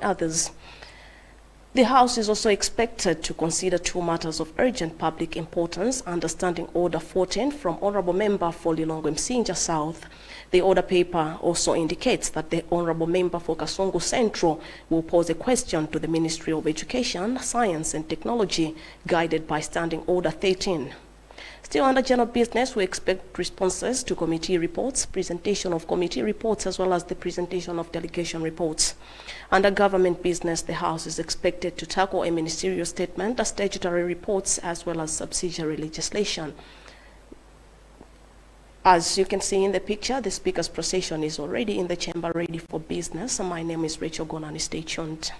others. The House is also expected to consider two matters of urgent public importance under Standing Order 14 from Honorable Member for Lilongwe Msinja South. The order paper also indicates that the Honorable Member for Kasongo Central will pose a question to the Ministry of Education, Science and Technology, guided by Standing Order 13. Still under general business, we expect responses to committee reports, presentation of committee reports, as well as the presentation of delegation reports. Under government business, the House is expected to tackle a ministerial statement, statutory reports, as well as subsidiary legislation. As you can see in the picture, the Speaker's procession is already in the chamber ready for business. My name is Rachel Gonani. Stay tuned.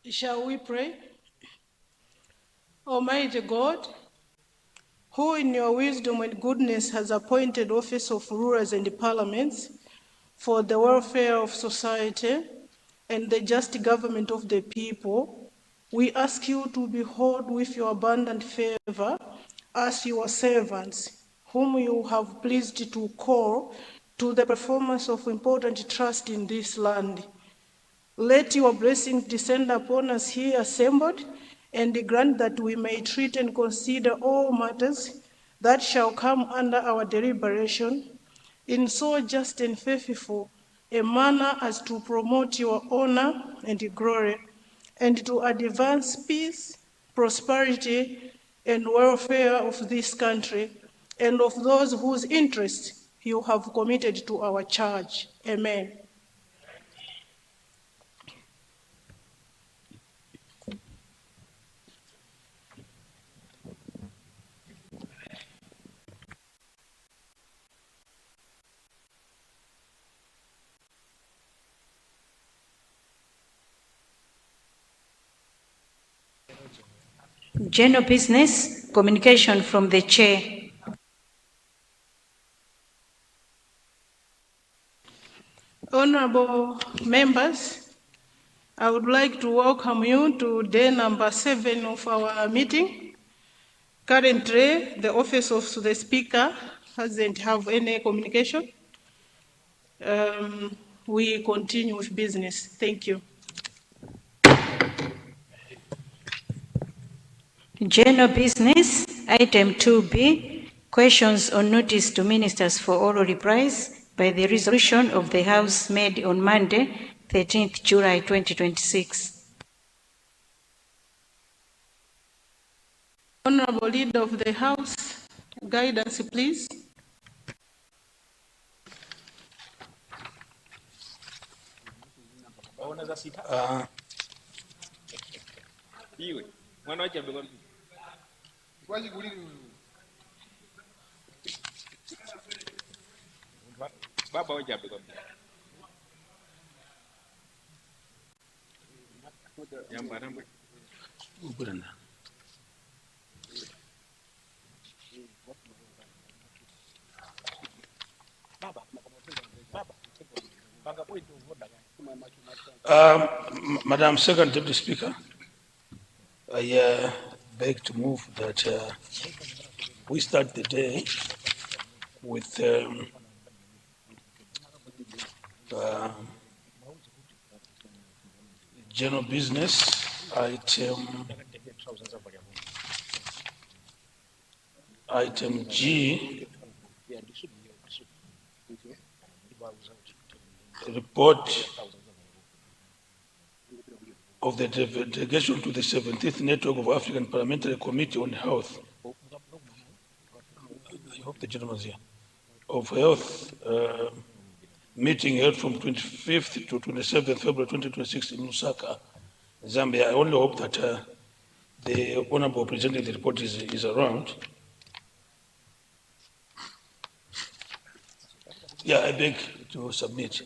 Shall we pray? Almighty God, who in your wisdom and goodness has appointed office of rulers and parliaments for the welfare of society and the just government of the people, we ask you to behold with your abundant favor us your servants, whom you have pleased to call to the performance of important trust in this land. Let your blessings descend upon us here assembled, and grant that we may treat and consider all matters that shall come under our deliberation in so just and faithful a manner as to promote your honor and glory, and to advance peace, prosperity, and welfare of this country, and of those whose interests you have committed to our charge. Amen. General business, communication from the chair. Honorable members, I would like to welcome you to day number 7 of our meeting. Currently, the office of the Speaker hasn't have any communication. We continue with business. Thank you. General business, item 2B, questions on notice to ministers for oral replies by the resolution of the House made on Monday, 13th July 2026. Honorable Leader of the House, guidance, please. Iwe mwana wacha mbele kwaji kulini baba wacha mbele yamba namba uburana Madam Second Deputy Speaker, I beg to move that we start the day with general business, item G, report of the delegation to the 17th Network of African Parliamentary Committee on Health. I hope the gentleman is here. Of health meeting held from 25th to 27th February 2026 in Lusaka, Zambia. I only hope that the honorable presenting the report is around. Yeah, I beg to submit.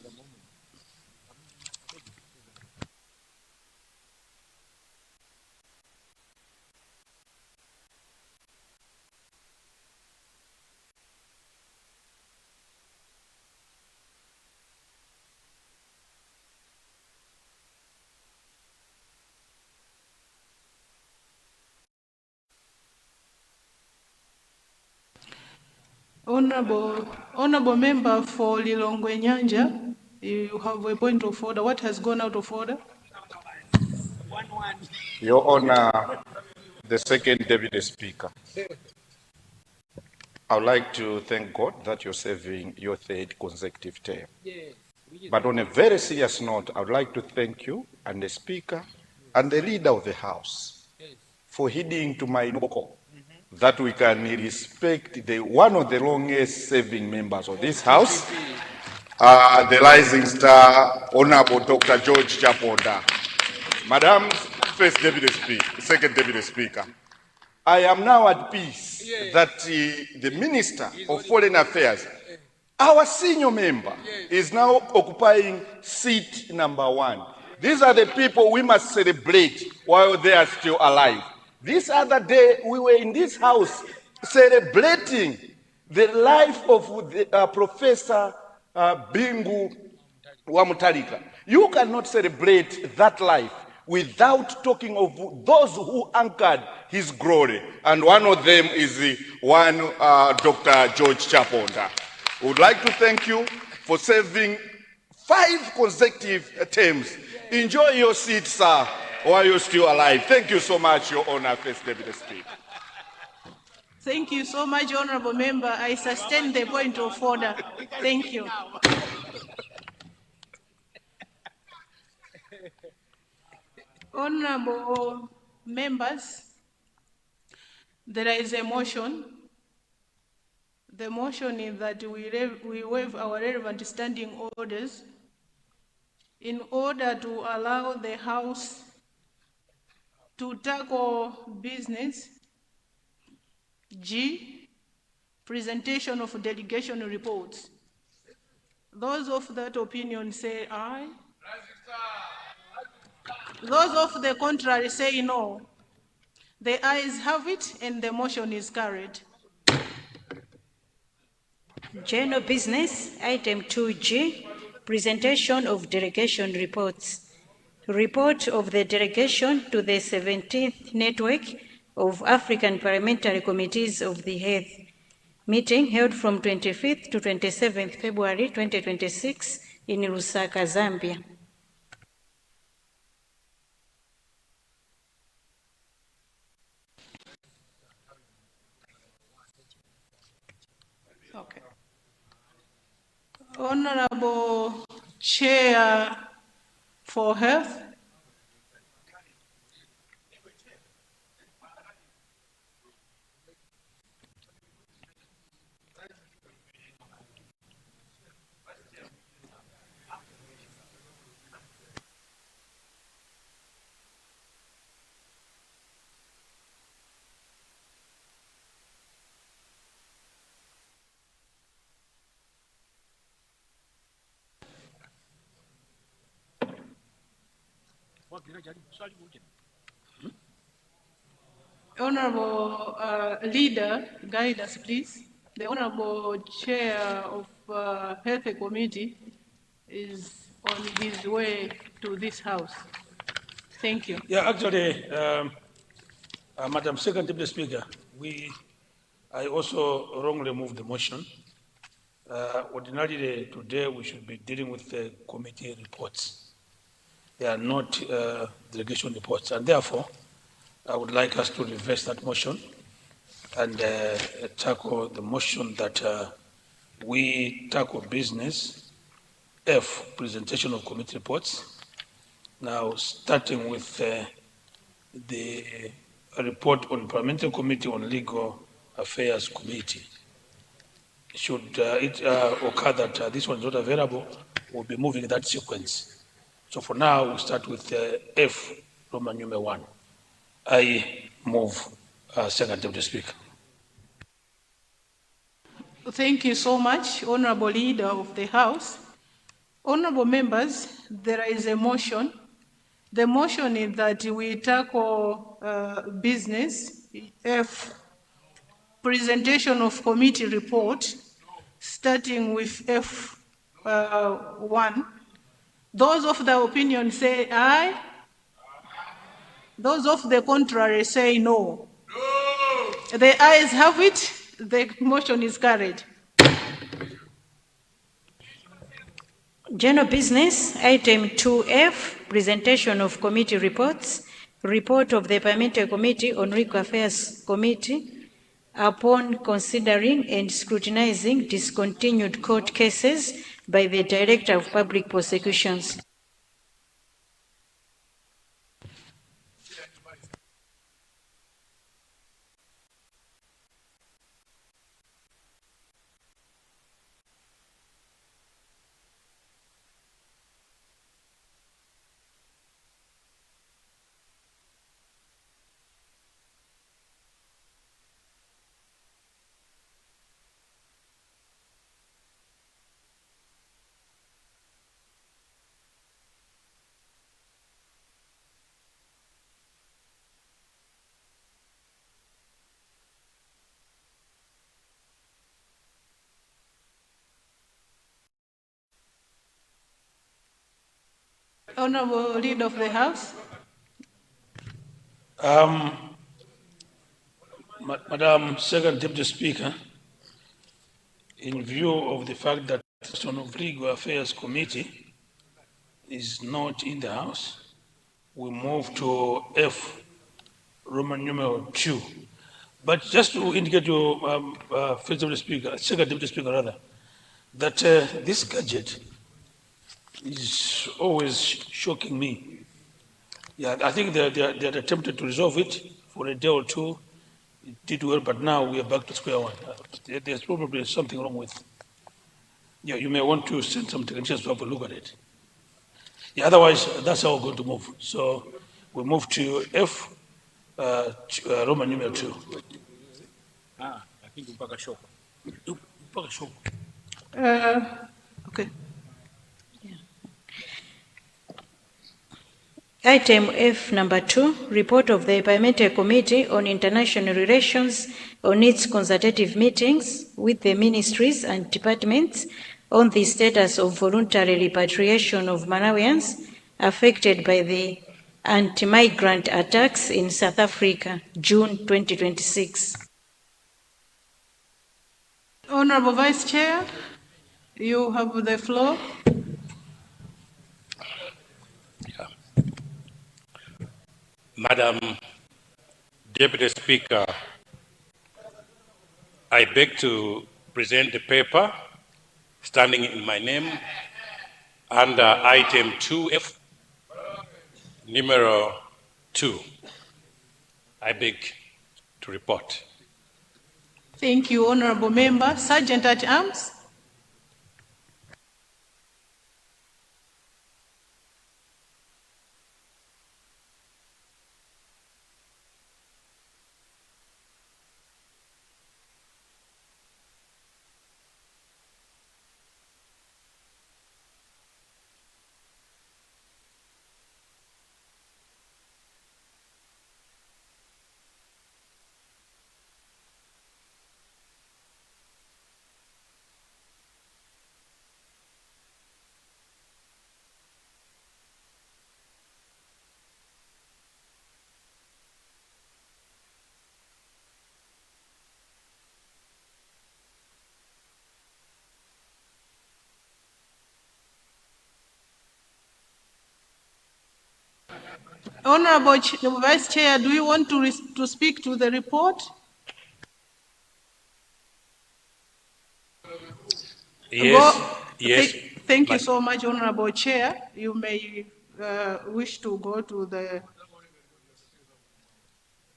Honorable Member for Lilongwe Nyanja, you have a point of order. What has gone out of order? Your Honor, the second Deputy Speaker, I would like to thank God that you're serving your third consecutive term. But on a very serious note, I would like to thank you and the Speaker and the Leader of the House for heeding to my noble call that we can respect one of the longest serving members of this House, the rising star, Honorable Dr. George Chaponda. Madam First Deputy Speaker, Second Deputy Speaker, I am now at peace that the Minister of Foreign Affairs, our senior member, is now occupying seat number 1. These are the people we must celebrate while they are still alive. This other day, we were in this house celebrating the life of the, Professor Bingu Wamutalika. You cannot celebrate that life without talking of those who anchored his glory. And one of them is Dr. George Chaponda. We would like to thank you for serving 5 consecutive terms. Enjoy your seat, sir, while you're still alive. Thank you so much, Your Honor, First Deputy Speaker. Thank you so much, Honorable Member. I sustain the point of order. Thank you. Honorable members, there is a motion. The motion is that we waive our relevant standing orders in order to allow the House to tackle business G, presentation of delegation reports. Those of that opinion say aye. Those of the contrary say no. The ayes have it and the motion is carried. General business, item 2G, presentation of delegation reports. Report of the delegation to the 17th Network of African Parliamentary Committees of the Health meeting held from 25th to 27th February 2026 in Lusaka, Zambia. Okay. Honorable Chair for Health. Honorable Leader, guide us, please. The Honorable Chair of Health Committee is on his way to this House. Thank you. Yeah, actually, Madam Second Deputy Speaker, I also wrongly moved the motion. Ordinarily, today we should be dealing with the committee reports. They are not delegation reports, and therefore, I would like us to reverse that motion and tackle the motion that we tackle business F, presentation of committee reports. Now, starting with the report on Parliamentary Committee on Legal Affairs Committee. Should it occur that this one is not available, we'll be moving that sequence. So for now, we'll start with F, Roman numeral 1. I move, Second Deputy Speaker. Thank you so much, Honorable Leader of the House. Honorable members, there is a motion. The motion is that we tackle business F, presentation of committee report, starting with F1. Those of the opinion say aye. Those of the contrary say no. No. The ayes have it. The motion is carried. General business, item 2F, presentation of committee reports, report of the Parliamentary Committee on Legal Affairs Committee upon considering and scrutinizing discontinued court cases by the Director of Public Prosecutions. Honorable Leader of the House. Madam Second Deputy Speaker, in view of the fact that the Commission of Legal Affairs Committee is not in the House, we move to F, Roman numeral 2. But just to indicate to First Deputy Speaker, Second Deputy Speaker rather, that this gadget is always shocking me. Yeah, I think they had attempted to resolve it for a day or two. It did well, but now we are back to square one. There's probably something wrong with. Yeah, you may want to send some technicians to have a look at it. Yeah, otherwise, that's how we're going to move. So we move to F, Roman numeral 2. I think mpaka shoko. Mpaka shoko. Okay. Item F number 2, report of the Parliamentary Committee on International Relations on its consultative meetings with the ministries and departments on the status of voluntary repatriation of Malawians affected by the anti-migrant attacks in South Africa, June 2026. Honorable Vice Chair, you have the floor. Madam Deputy Speaker, I beg to present the paper standing in my name under item 2F, numero 2. I beg to report. Thank you, Honorable Member. Sergeant at Arms. Honorable Vice Chair, do you want to speak to the report? Yes, yes. Thank you so much, Honorable Chair. You may wish to go to the...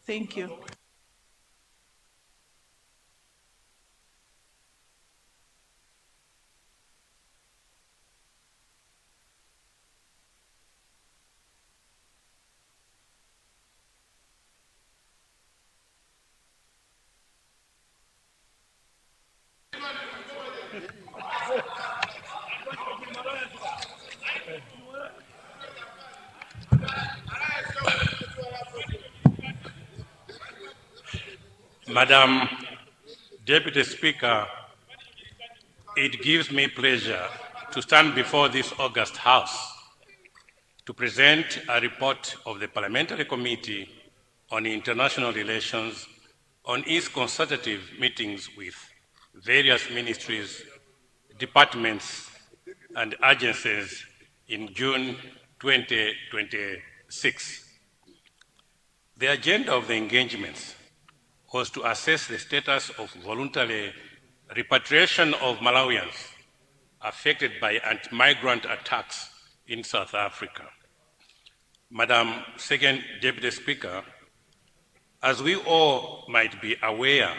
Thank you. Madam Deputy Speaker, it gives me pleasure to stand before this august House to present a report of the Parliamentary Committee on International Relations on its consultative meetings with various ministries, departments, and agencies in June 2026. The agenda of the engagements was to assess the status of voluntary repatriation of Malawians affected by anti-migrant attacks in South Africa. Madam Second Deputy Speaker, as we all might be aware,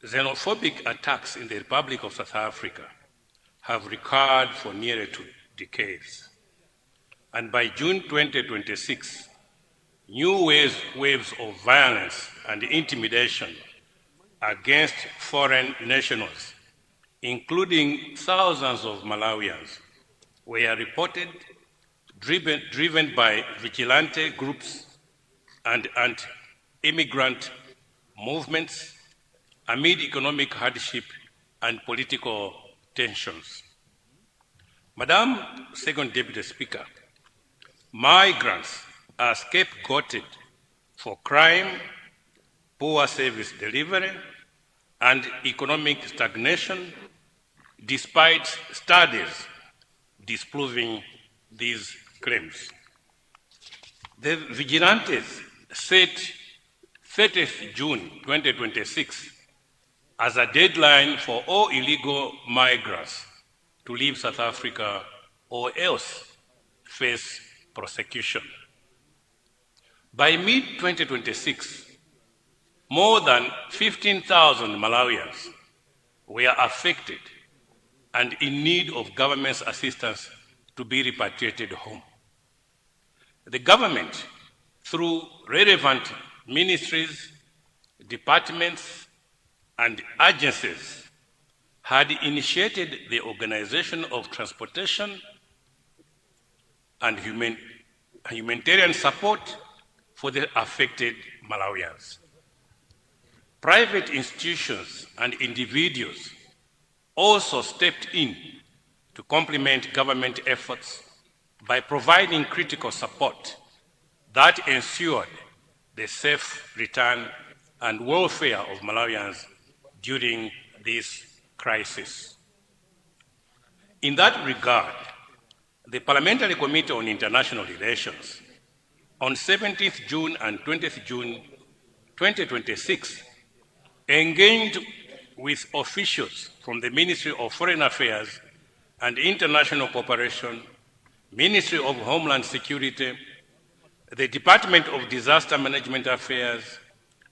xenophobic attacks in the Republic of South Africa have recurred for nearly 2 decades. And by June 2026, new waves of violence and intimidation against foreign nationals, including thousands of Malawians, were reported, driven by vigilante groups and anti-immigrant movements amid economic hardship and political tensions. Madam Second Deputy Speaker, migrants are scapegoated for crime, poor service delivery, and economic stagnation, despite studies disproving these claims. The vigilantes set 30th June 2026 as a deadline for all illegal migrants to leave South Africa or else face prosecution. By mid-2026, more than 15,000 Malawians were affected and in need of government's assistance to be repatriated home. The government, through relevant ministries, departments, and agencies, had initiated the organization of transportation and humanitarian support for the affected Malawians. Private institutions and individuals also stepped in to complement government efforts by providing critical support that ensured the safe return and welfare of Malawians during this crisis. In that regard, the Parliamentary Committee on International Relations, on 17th June and 20th June 2026, engaged with officials from the Ministry of Foreign Affairs and International Cooperation, Ministry of Homeland Security, the Department of Disaster Management Affairs,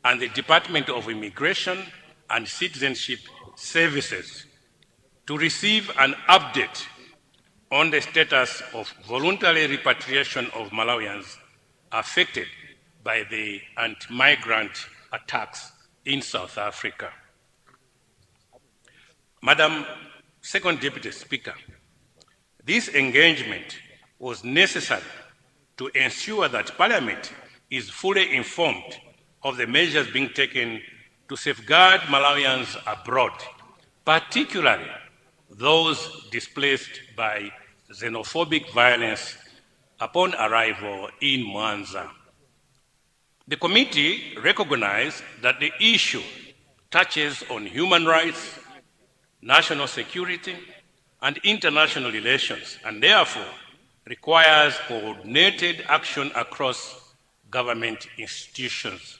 and the Department of Immigration and Citizenship Services to receive an update on the status of voluntary repatriation of Malawians affected by the anti-migrant attacks in South Africa. Madam Second Deputy Speaker, this engagement was necessary to ensure that Parliament is fully informed of the measures being taken to safeguard Malawians abroad, particularly those displaced by xenophobic violence upon arrival in Mwanza. The committee recognized that the issue touches on human rights, national security, and international relations, and therefore requires coordinated action across government institutions.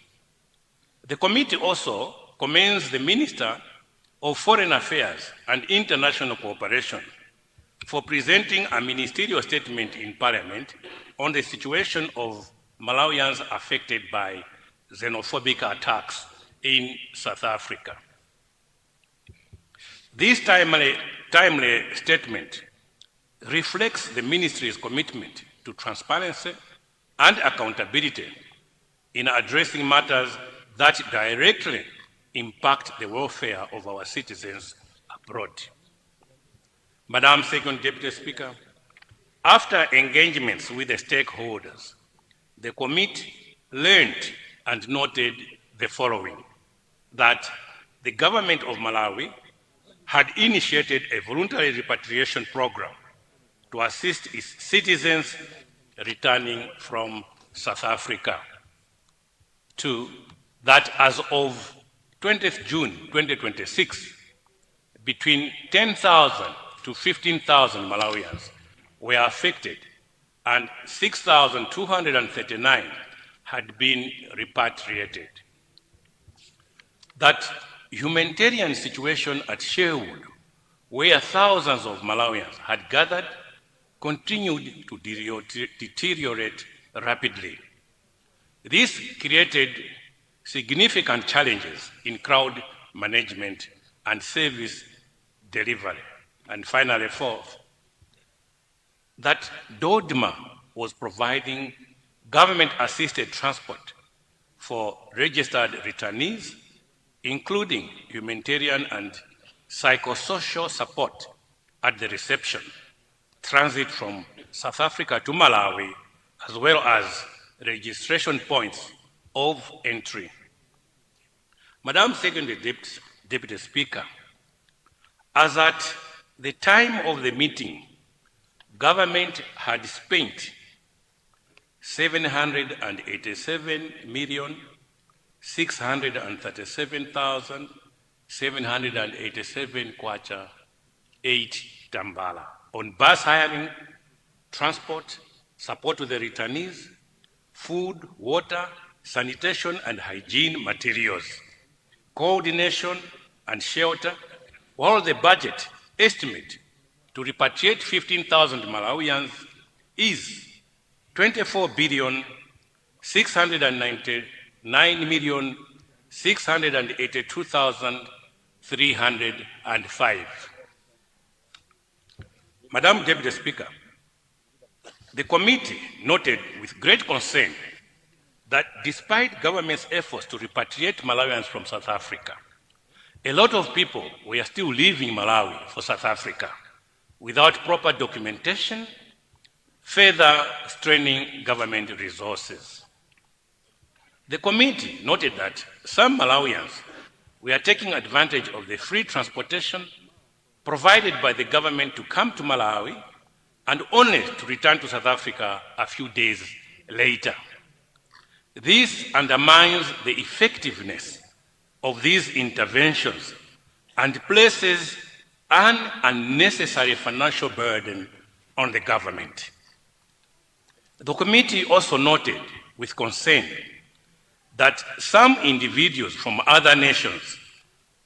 The committee also commends the Minister of Foreign Affairs and International Cooperation for presenting a ministerial statement in Parliament on the situation of Malawians affected by xenophobic attacks in South Africa. This timely statement reflects the Ministry's commitment to transparency and accountability in addressing matters that directly impact the welfare of our citizens abroad. Madam Second Deputy Speaker, after engagements with the stakeholders, the committee learned and noted the following: that the government of Malawi had initiated a voluntary repatriation program to assist its citizens returning from South Africa. 2, that as of 20th June 2026, between 10,000 to 15,000 Malawians were affected and 6,239 had been repatriated. That humanitarian situation at Sherwood, where thousands of Malawians had gathered, continued to deteriorate rapidly. This created significant challenges in crowd management and service delivery. And finally, fourth, that Dodma was providing government-assisted transport for registered returnees, including humanitarian and psychosocial support at the reception, transit from South Africa to Malawi, as well as registration points of entry. Madam Second Deputy Speaker, as at the time of the meeting, government had spent 787,637,787 kwacha 8 tambala on bus hiring, transport, support to the returnees, food, water, sanitation and hygiene materials, coordination and shelter, while the budget estimate to repatriate 15,000 Malawians is 24,699,682,305. Madam Deputy Speaker, the committee noted with great concern that despite government's efforts to repatriate Malawians from South Africa, a lot of people were still leaving Malawi for South Africa without proper documentation, further straining government resources. The committee noted that some Malawians were taking advantage of the free transportation provided by the government to come to Malawi and only to return to South Africa a few days later. This undermines the effectiveness of these interventions and places an unnecessary financial burden on the government. The committee also noted with concern that some individuals from other nations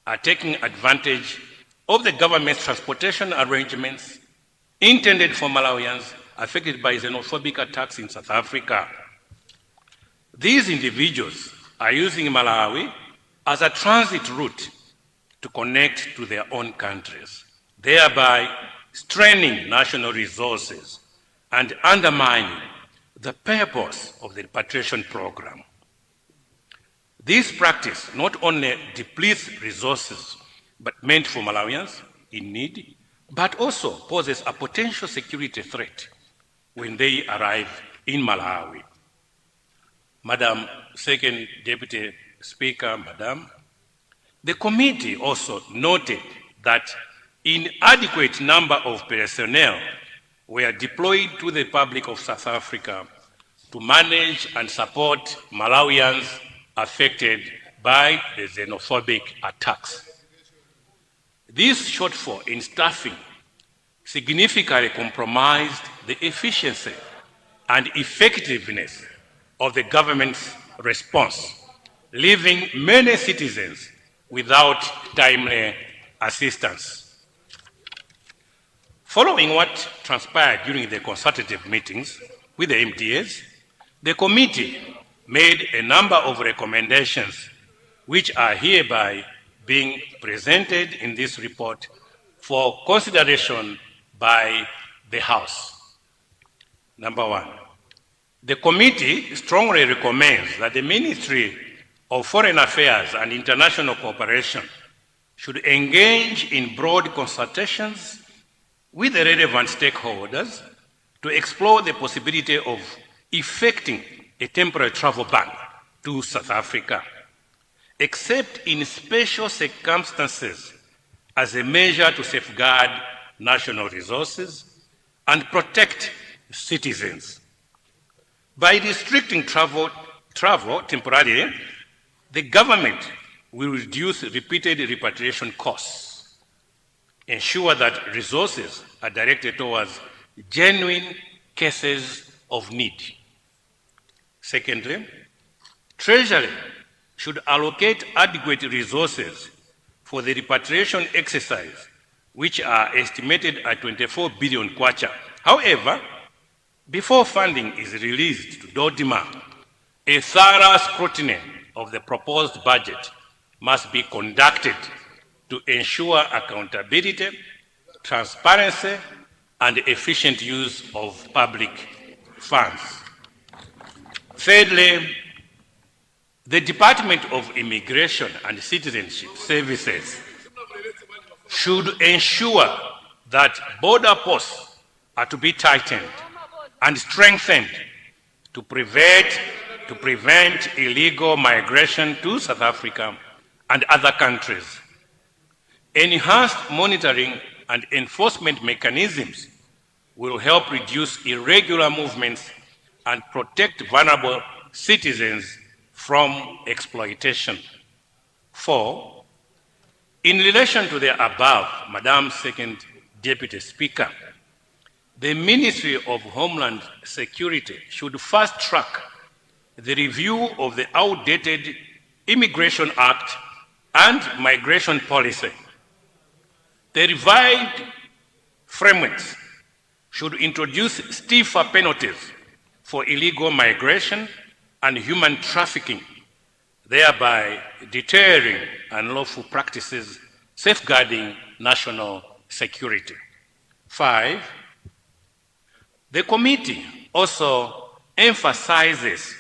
are taking advantage of the government's transportation arrangements intended for Malawians affected by xenophobic attacks in South Africa. These individuals are using Malawi as a transit route to connect to their own countries, thereby straining national resources and undermining the purpose of the repatriation program. This practice not only depletes resources but meant for Malawians in need, but also poses a potential security threat when they arrive in Malawi. Madam Second Deputy Speaker, Madam, the committee also noted that inadequate number of personnel were deployed to the Republic of South Africa to manage and support Malawians affected by the xenophobic attacks. This shortfall in staffing significantly compromised the efficiency and effectiveness of the government's response, leaving many citizens without timely assistance. Following what transpired during the consultative meetings with the MDAs, the committee made a number of recommendations which are hereby being presented in this report for consideration by the House. Number one, the committee strongly recommends that the Ministry of Foreign Affairs and International Cooperation should engage in broad consultations with the relevant stakeholders to explore the possibility of effecting a temporary travel ban to South Africa, except in special circumstances as a measure to safeguard national resources and protect citizens. By restricting travel temporarily, the government will reduce repeated repatriation costs. ensure that resources are directed towards genuine cases of need. Secondly, Treasury should allocate adequate resources for the repatriation exercise, which are estimated at 24 billion kwacha. However, before funding is released to Dodima, a thorough scrutiny of the proposed budget must be conducted to ensure accountability, transparency, and efficient use of public funds. Thirdly, the Department of Immigration and Citizenship Services should ensure that border posts are to be tightened and strengthened to prevent illegal migration to South Africa and other countries. Enhanced monitoring and enforcement mechanisms will help reduce irregular movements and protect vulnerable citizens from exploitation. 4, in relation to the above, Madam Second Deputy Speaker, the Ministry of Homeland Security should fast-track the review of the outdated Immigration Act and Migration Policy. The revised frameworks should introduce stiffer penalties for illegal migration and human trafficking, thereby deterring unlawful practices, safeguarding national security. 5, the committee also emphasizes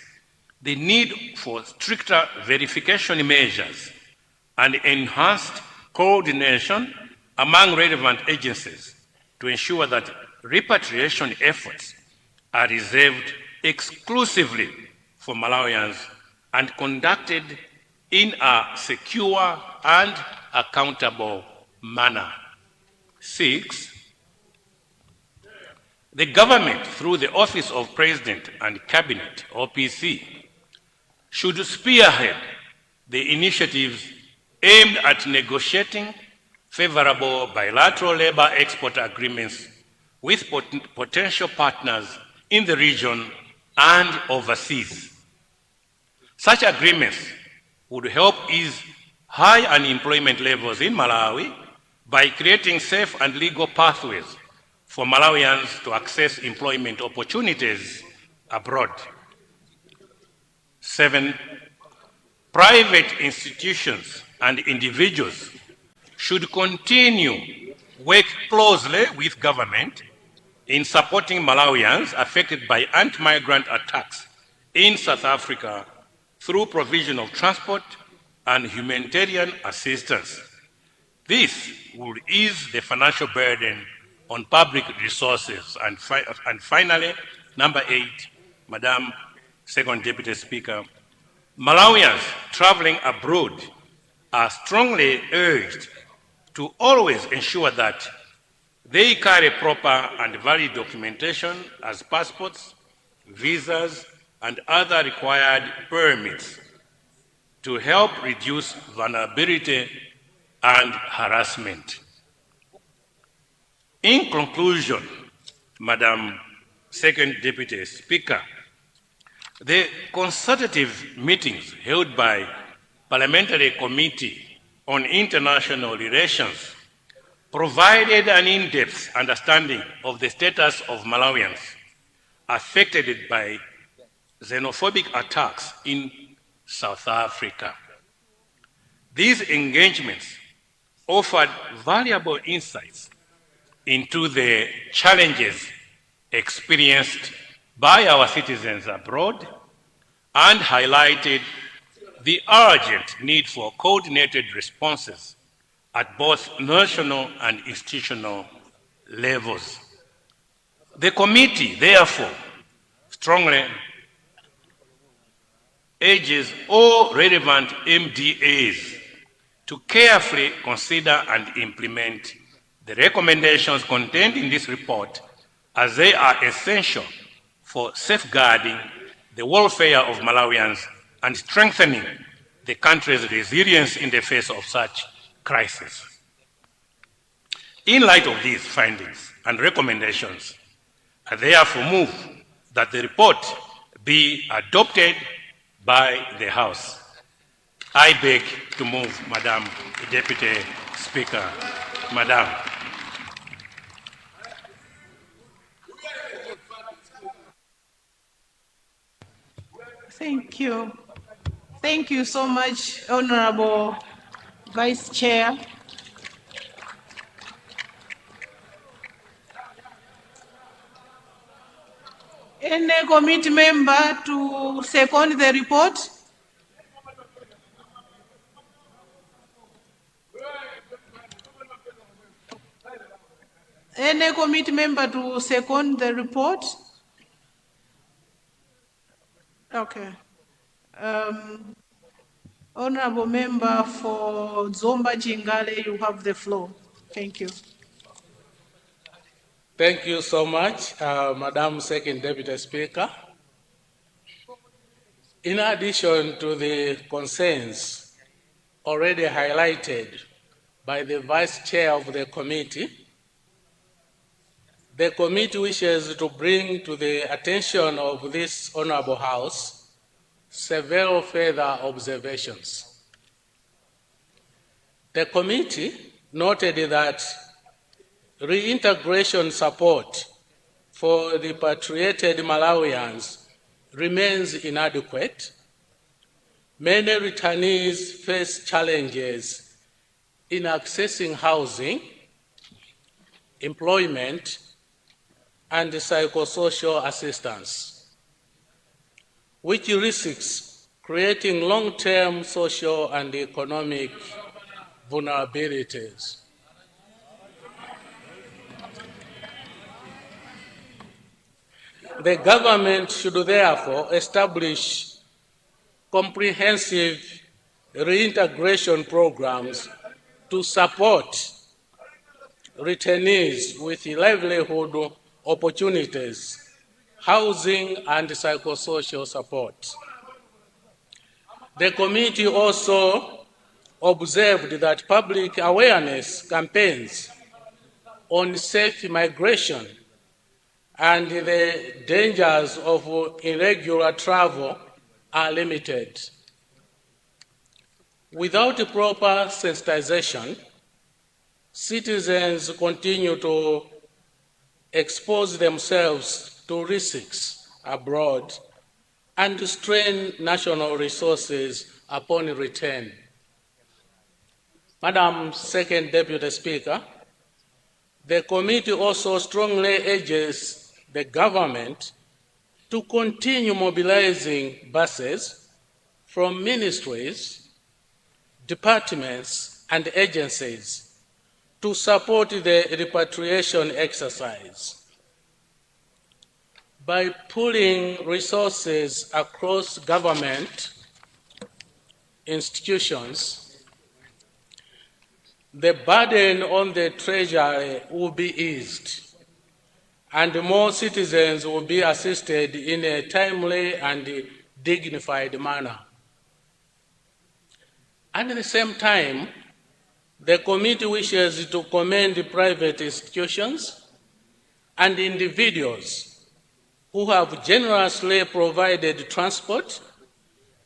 the need for stricter verification measures and enhanced coordination among relevant agencies to ensure that repatriation efforts are reserved exclusively for Malawians and conducted in a secure and accountable manner. 6, the government, through the Office of President and Cabinet, OPC, should spearhead the initiatives aimed at negotiating favorable bilateral labor export agreements with potential partners in the region and overseas. Such agreements would help ease high unemployment levels in Malawi by creating safe and legal pathways for Malawians to access employment opportunities abroad. 7, private institutions and individuals should continue work closely with government in supporting Malawians affected by anti-migrant attacks in South Africa through provision of transport and humanitarian assistance. This will ease the financial burden on public resources. And finally, number 8, Madam Second Deputy Speaker, Malawians traveling abroad are strongly urged to always ensure that they carry proper and valid documentation as passports, visas, and other required permits to help reduce vulnerability and harassment. In conclusion, Madam Second Deputy Speaker, the consultative meetings held by Parliamentary Committee on International Relations provided an in-depth understanding of the status of Malawians affected by xenophobic attacks in South Africa. These engagements offered valuable insights into the challenges experienced by our citizens abroad and highlighted the urgent need for coordinated responses at both national and institutional levels. The committee, therefore, strongly urges all relevant MDAs to carefully consider and implement the recommendations contained in this report, as they are essential for safeguarding the welfare of Malawians and strengthening the country's resilience in the face of such crisis. In light of these findings and recommendations, I therefore move that the report be adopted by the House. I beg to move, Madam Deputy Speaker. Madam. Thank you. Thank you so much, Honorable Vice Chair. Any committee member to second the report? Any committee member to second the report? Okay. Honorable member for Zomba Chingale, you have the floor. Thank you. Thank you so much, Madam Second Deputy Speaker. In addition to the concerns already highlighted by the Vice Chair of the committee wishes to bring to the attention of this Honorable House several further observations. The committee noted that reintegration support for repatriated Malawians remains inadequate. Many returnees face challenges in accessing housing, employment, and psychosocial assistance, which risks creating long-term social and economic vulnerabilities. The government should therefore establish comprehensive reintegration programs to support returnees with livelihood opportunities, housing, and psychosocial support. The committee also observed that public awareness campaigns on safe migration and the dangers of irregular travel are limited. Without proper sensitization, citizens continue to expose themselves to risks abroad and strain national resources upon return. Madam Second Deputy Speaker, the committee also strongly urges the government to continue mobilizing buses from ministries, departments, and agencies to support the repatriation exercise. By pooling resources across government institutions, the burden on the Treasury will be eased, and more citizens will be assisted in a timely and dignified manner. At the same time, the committee wishes to commend private institutions and individuals who have generously provided transport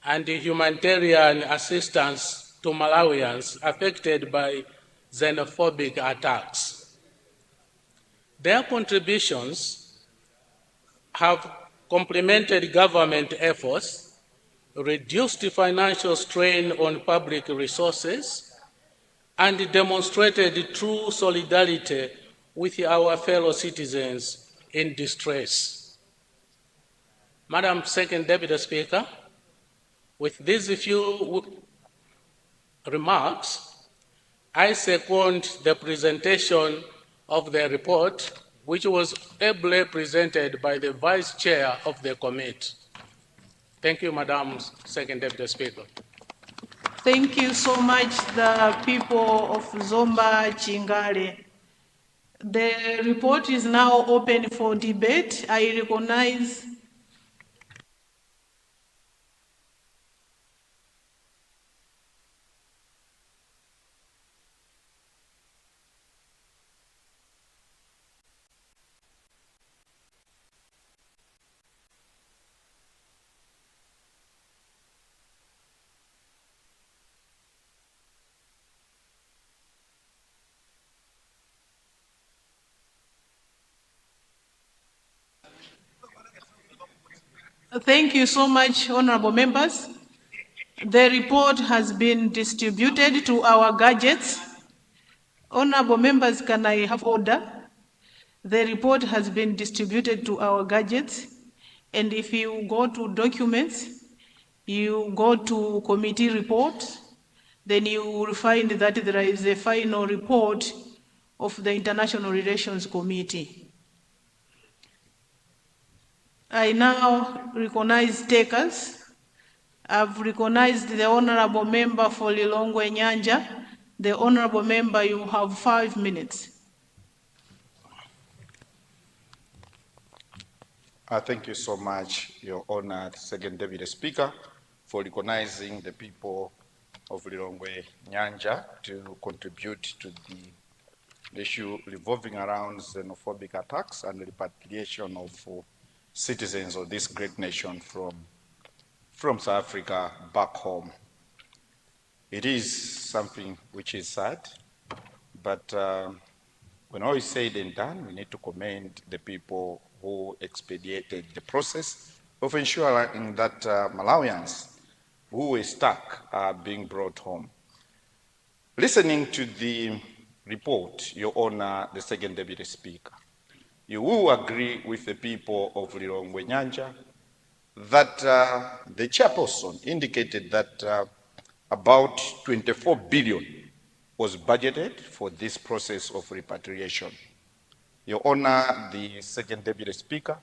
and humanitarian assistance to Malawians affected by xenophobic attacks. Their contributions have complemented government efforts, reduced financial strain on public resources, and demonstrated true solidarity with our fellow citizens in distress. Madam Second Deputy Speaker, with these few remarks, I second the presentation of the report, which was ably presented by the Vice Chair of the committee. Thank you, Madam Second Deputy Speaker. Thank you so much, the people of Zomba Chingale. The report is now open for debate. I recognize Thank you so much, honorable members. The report has been distributed to our gadgets. Honorable members, can I have order? The report has been distributed to our gadgets, and if you go to documents, you go to committee report, then you will find that there is a final report of the International Relations Committee. I now recognize takers. I've recognized the honorable member for Lilongwe Nyanja. The honorable member, you have 5 minutes. Thank you so much, Your Honor, Second Deputy Speaker, for recognizing the people of Lilongwe Nyanja to contribute to the issue revolving around xenophobic attacks and repatriation of citizens of this great nation from South Africa back home. It is something which is sad, but when all is said and done, we need to commend the people who expedited the process of ensuring that Malawians who were stuck are being brought home. Listening to the report, Your Honor, the Second Deputy Speaker, you will agree with the people of Lilongwe Nyanja that the chairperson indicated that about 24 billion was budgeted for this process of repatriation. Your Honor, the Second Deputy Speaker,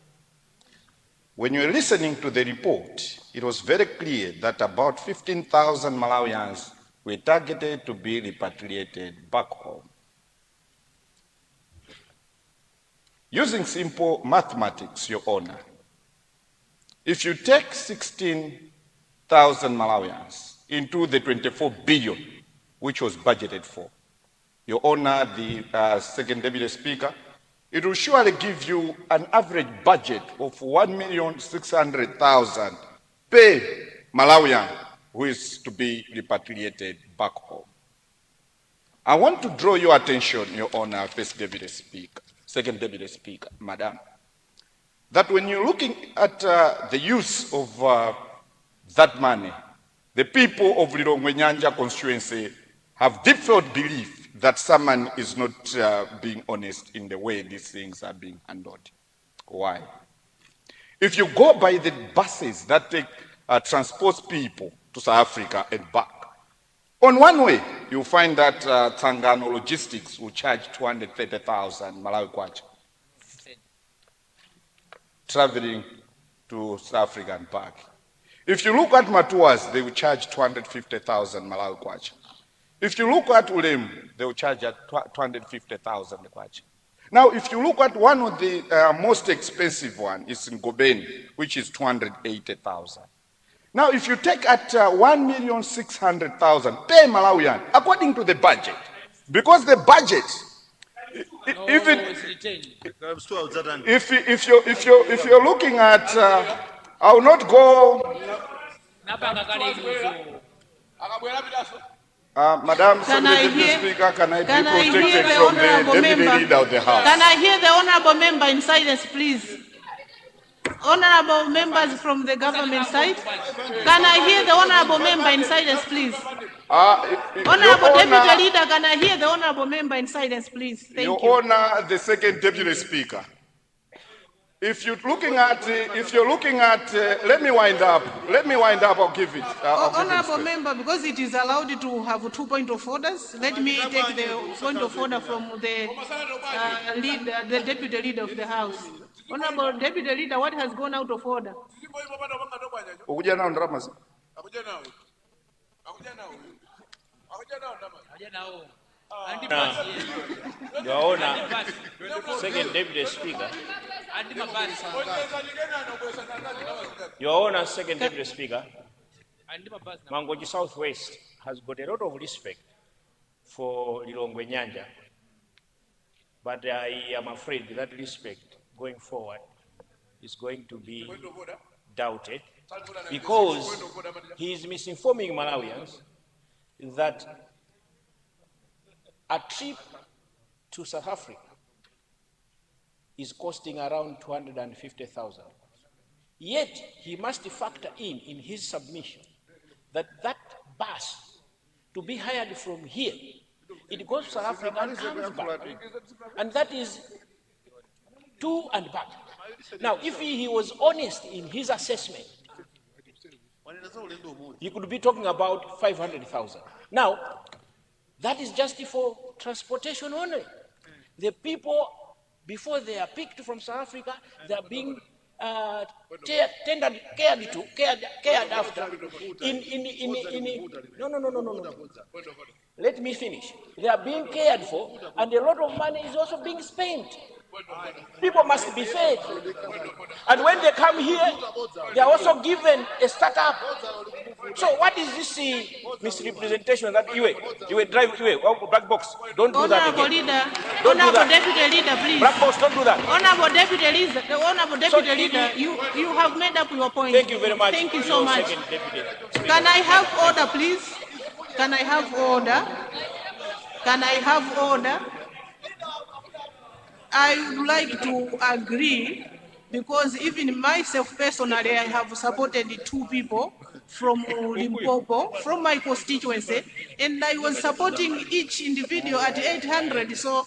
when you were listening to the report, it was very clear that about 15,000 Malawians were targeted to be repatriated back home. Using simple mathematics, Your Honor, if you take 16,000 Malawians into the 24 billion which was budgeted for, Your Honor, the Second Deputy Speaker, it will surely give you an average budget of 1,600,000 per Malawian who is to be repatriated back home. I want to draw your attention, Your Honor, First Deputy Speaker, Second Deputy Speaker, Madam, that when you're looking at the use of that money, the people of Lilongwe Nyanja constituency have deep felt belief that someone is not being honest in the way these things are being handled. Why? If you go by the buses that take transport people to South Africa and back, on one way, you'll find that Tsangano Logistics will charge 230,000 Malawi kwacha traveling to South Africa and back. If you look at Matuas, they will charge 250,000 Malawi kwacha. If you look at Ulem, they will charge at 250,000 kwacha. Now, if you look at one of the most expensive one, is in Gobeni, which is 280,000. Now, if you take at 1,600,000 per Malawian, according to the budget, because the budget, if you're looking at, I will not go. Madam Secretary Speaker, can I be protected from the deputy leader of the House? Can I hear the honorable member in silence, please? Honorable members from the government side, can I hear the honorable member in silence, please? Honorable Deputy Leader, can I hear the honorable member in silence, please? Thank you. Your Honor, the Second Deputy Speaker. If you're looking at, let me wind up, I'll give it. Honorable member, because it is allowed to have 2 points of orders, let me take the point of order from the leader, the Deputy Leader of the House. Honorable Deputy Leader, what has gone out of order? Your Honor, Second Deputy Speaker. Your Honor, Second Deputy Speaker, Mangoji Southwest has got a lot of respect for Lilongwe Nyanja, but I am afraid that respect going forward is going to be doubted because he is misinforming Malawians that a trip to South Africa is costing around 250,000. Yet he must factor in his submission that that bus to be hired from here, it goes to South Africa and comes back. And that is to and back. Now, if he was honest in his assessment, he could be talking about 500,000. Now, that is just for transportation only. The people, before they are picked from South Africa, they are being cared after. No. Let me finish. They are being cared for, and a lot of money is also being spent. People must be fed. And when they come here, they are also given a startup. So what is this misrepresentation that Iwe drive Blackbox? Don't do that again. Don't do that. Deputy Leader, please. Blackbox, don't do that. Honorable Deputy Leader, you have made up your point. Thank you very much. Thank you so much. Can I have order, please? Can I have order? Can I have order? I would like to agree, because even myself personally, I have supported 2 people from Limpopo, from my constituency, and I was supporting each individual at 800. So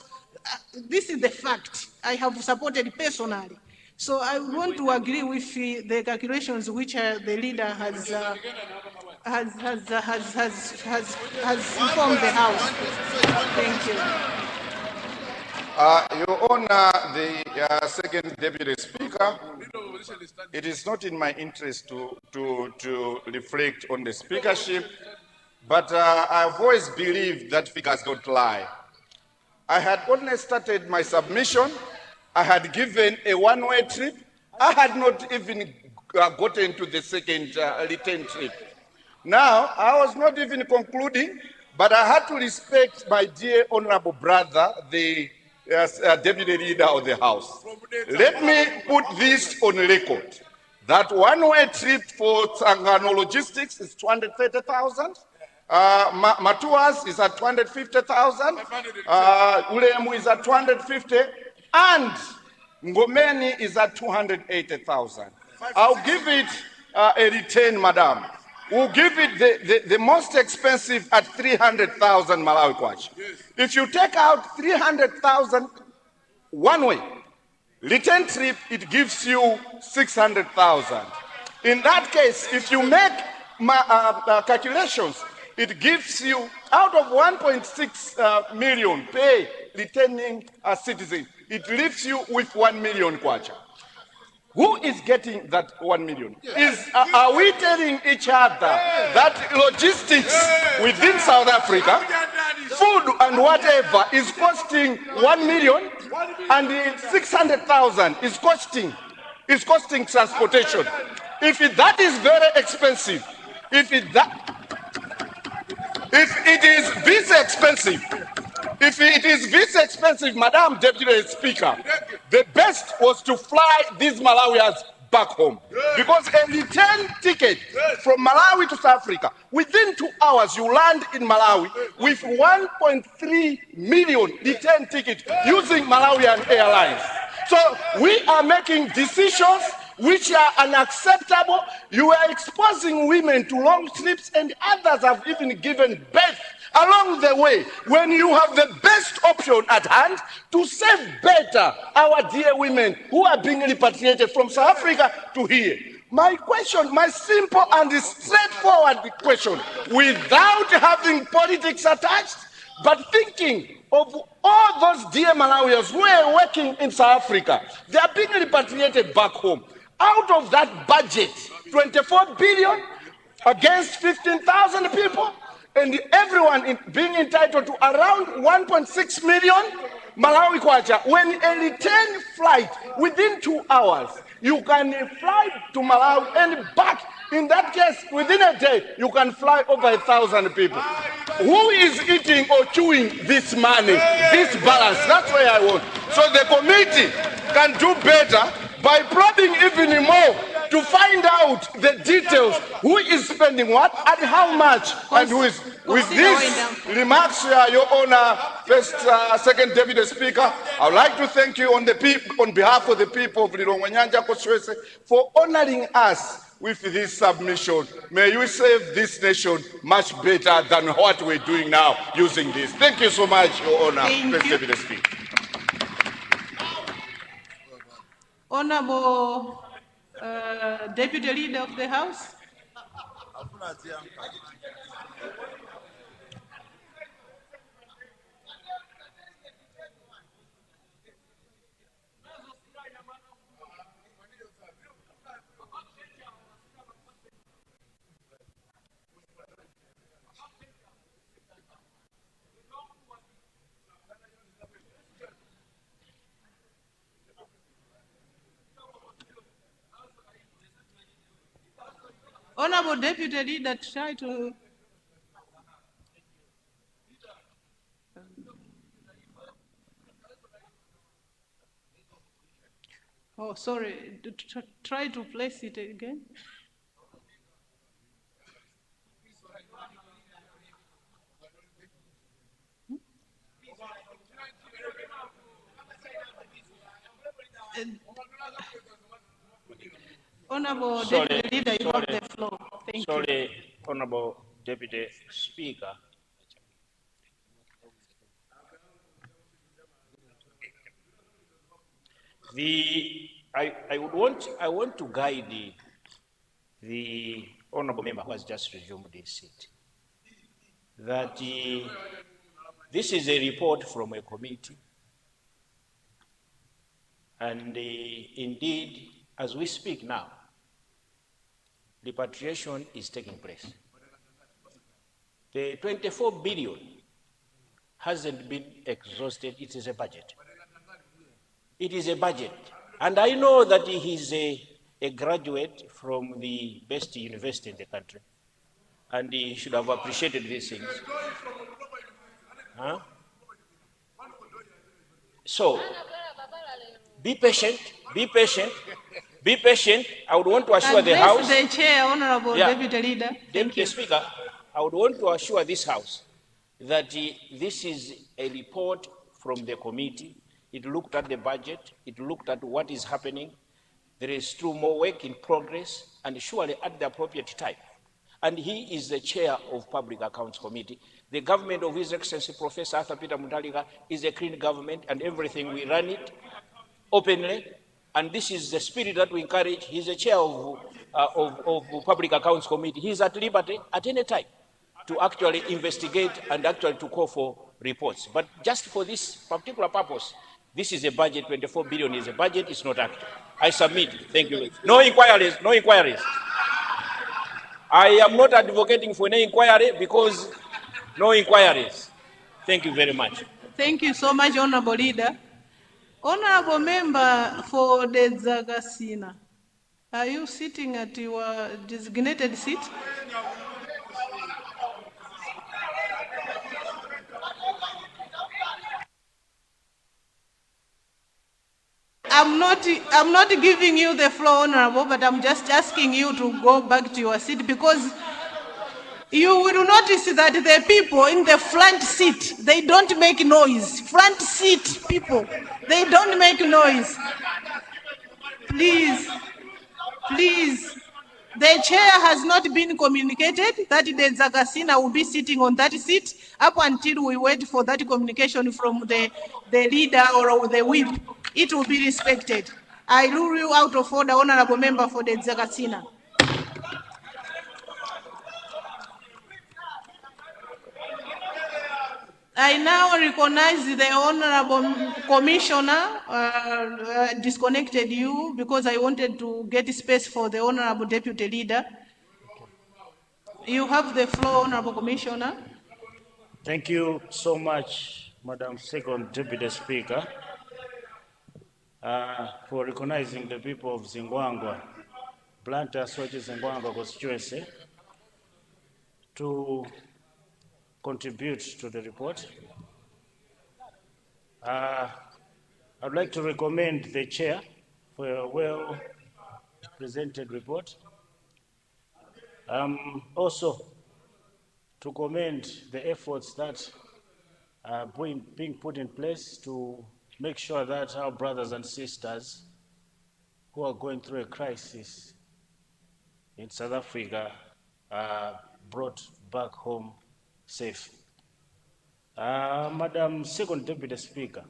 this is the fact. I have supported personally. So I want to agree with the calculations which the leader has informed the House. Thank you. Your Honor, the second Deputy Speaker, it is not in my interest to reflect on the speakership, but I've always believed that figures don't lie. I had only started my submission. I had given a one-way trip. I had not even gotten to the second return trip. Now, I was not even concluding, but I had to respect my dear honorable brother, the Deputy Leader of the House. Let me put this on record. That one-way trip for Tsangano Logistics is 230,000. Matuas is at 250,000. Ulemu is at 250, and Ngomeni is at 280,000. I'll give it a return, madam. We'll give it the most expensive at 300,000 Malawi kwacha. If you take out 300,000 one way, return trip, it gives you 600,000. In that case, if you make calculations, it gives you, out of 1.6 million pay returning a citizen, it leaves you with 1 million kwacha. Who is getting that 1 million? Are we telling each other that logistics within South Africa, food and whatever, is costing 1 million, and 600,000 is costing transportation? If that is very expensive, if it is this expensive, Madam Deputy Speaker, the best was to fly these Malawians back home. Because a return ticket from Malawi to South Africa, within 2 hours you land in Malawi with 1.3 million return ticket using Malawian Airlines. So we are making decisions which are unacceptable. You are exposing women to long trips, and others have even given birth along the way, when you have the best option at hand to save better our dear women who are being repatriated from South Africa to here. My question, my simple and straightforward question, without having politics attached, but thinking of all those dear Malawians who are working in South Africa, they are being repatriated back home. Out of that budget, 24 billion against 15,000 people, and everyone being entitled to around 1.6 million Malawi kwacha. When a return flight within 2 hours, you can fly to Malawi and back. In that case, within a day, you can fly over 1,000 people. Who is eating or chewing this money, this balance? That's where I want. So the committee can do better by probing even more to find out the details, who is spending what and how much, and who is. With these remarks, Your Honor, Second Deputy Speaker, I would like to thank you on behalf of the people of Lilongwe Nyanja constituency for honoring us with this submission. May you save this nation much better than what we're doing now using this. Thank you so much, Your Honor, First Deputy Speaker. Honorable Deputy Leader of the House. Honorable Deputy Leader, try to. Oh, sorry. Try to place it again. Honorable Deputy Leader, you have the floor. Thank you. Honorable Deputy Speaker. I want to guide the honorable member who has just resumed his seat that this is a report from a committee, and indeed, as we speak now, repatriation is taking place. The 24 billion hasn't been exhausted. It is a budget. It is a budget. And I know that he is a graduate from the best university in the country, and he should have appreciated these things. Huh? So, be patient, be patient, be patient. I would want to assure the House. The Chair, Honorable Deputy Leader. Deputy Speaker, I would want to assure this House that this is a report from the committee. It looked at the budget, it looked at what is happening. There is still more work in progress, and surely at the appropriate time. And he is the chair of Public Accounts Committee. The government of His Excellency Professor Arthur Peter Mutharika is a clean government, and everything we run it openly. And this is the spirit that we encourage. He's the chair of Public Accounts Committee. He is at liberty at any time to actually investigate and actually to call for reports. But just for this particular purpose, this is a budget. 24 billion is a budget. It's not actual. I submit. Thank you. No inquiries. No inquiries. I am not advocating for any inquiry because no inquiries. Thank you very much. Thank you so much, Honorable Leader. Honorable Member for the Zagasina, are you sitting at your designated seat? I'm not giving you the floor, Honorable, but I'm just asking you to go back to your seat, because you will notice that the people in the front seat, they don't make noise. Front seat people, they don't make noise. Please, please. The chair has not been communicated that the Zagasina will be sitting on that seat up until we wait for that communication from the leader or the whip. It will be respected. I rule you out of order, Honorable Member for the Zagasina. I now recognize the Honorable Commissioner, disconnected you because I wanted to get space for the Honorable Deputy Leader. You have the floor, Honorable Commissioner. Thank you so much, Madam Second Deputy Speaker, for recognizing the people of Zingwangwa, Blantyre Sochi Zingwangwa constituency, to contribute to the report. I'd like to recommend the chair for a well presented report. Also, to commend the efforts that are being put in place to make sure that our brothers and sisters who are going through a crisis in South Africa are brought back home safe. Madam Second Deputy Speaker,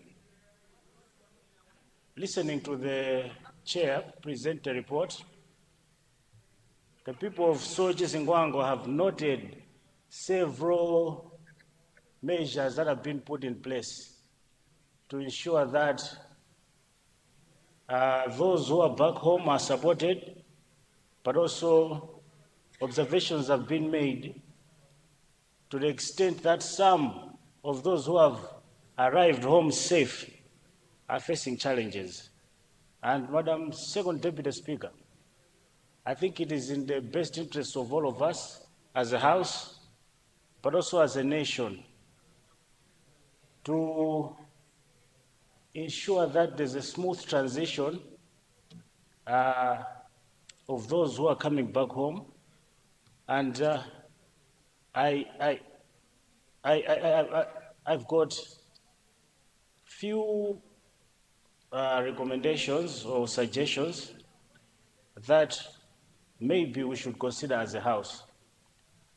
listening to the chair present the report, the people of Sochi-Zingwango have noted several measures that have been put in place to ensure that those who are back home are supported, but also observations have been made to the extent that some of those who have arrived home safe are facing challenges. And Madam Second Deputy Speaker, I think it is in the best interest of all of us as a House, but also as a nation, to ensure that there's a smooth transition of those who are coming back home. And I've got few recommendations or suggestions that maybe we should consider as a House.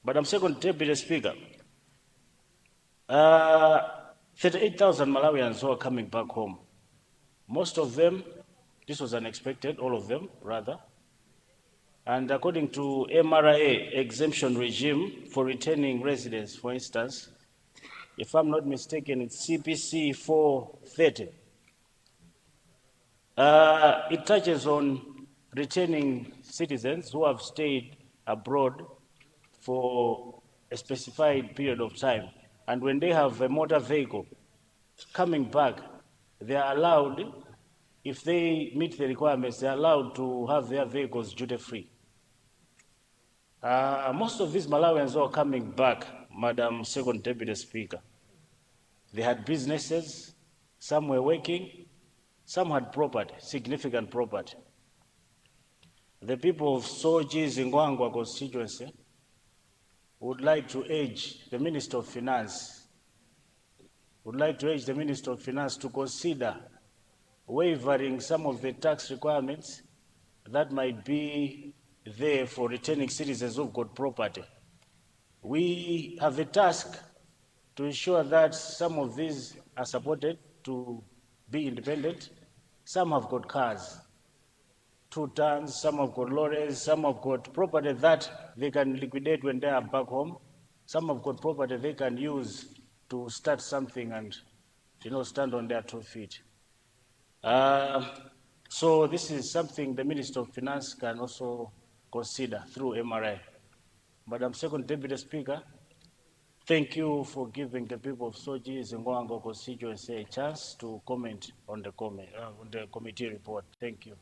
But I'm Second Deputy Speaker, 38,000 Malawians who are coming back home. Most of them, this was unexpected, all of them, rather. And according to MRA exemption regime for returning residents, for instance, if I'm not mistaken, it's CPC 430. It touches on returning citizens who have stayed abroad for a specified period of time. And when they have a motor vehicle coming back, they are allowed, if they meet the requirements, they are allowed to have their vehicles duty-free. Most of these Malawians who are coming back, Madam Second Deputy Speaker, they had businesses, some were working, some had property, significant property. The people of Sochi-Zingwango constituency would like to urge the Minister of Finance, to consider waiving some of the tax requirements that might be there for returning citizens who've got property. We have a task to ensure that some of these are supported to be independent. Some have got cars, 2 tons, some have got lorries, some have got property that they can liquidate when they are back home. Some have got property they can use to start something and, stand on their 2 feet. So this is something the Minister of Finance can also consider through MRI. Madam Second Deputy Speaker, thank you for giving the people of Sochi-Zingwango constituency a chance to comment on the committee report. Thank you.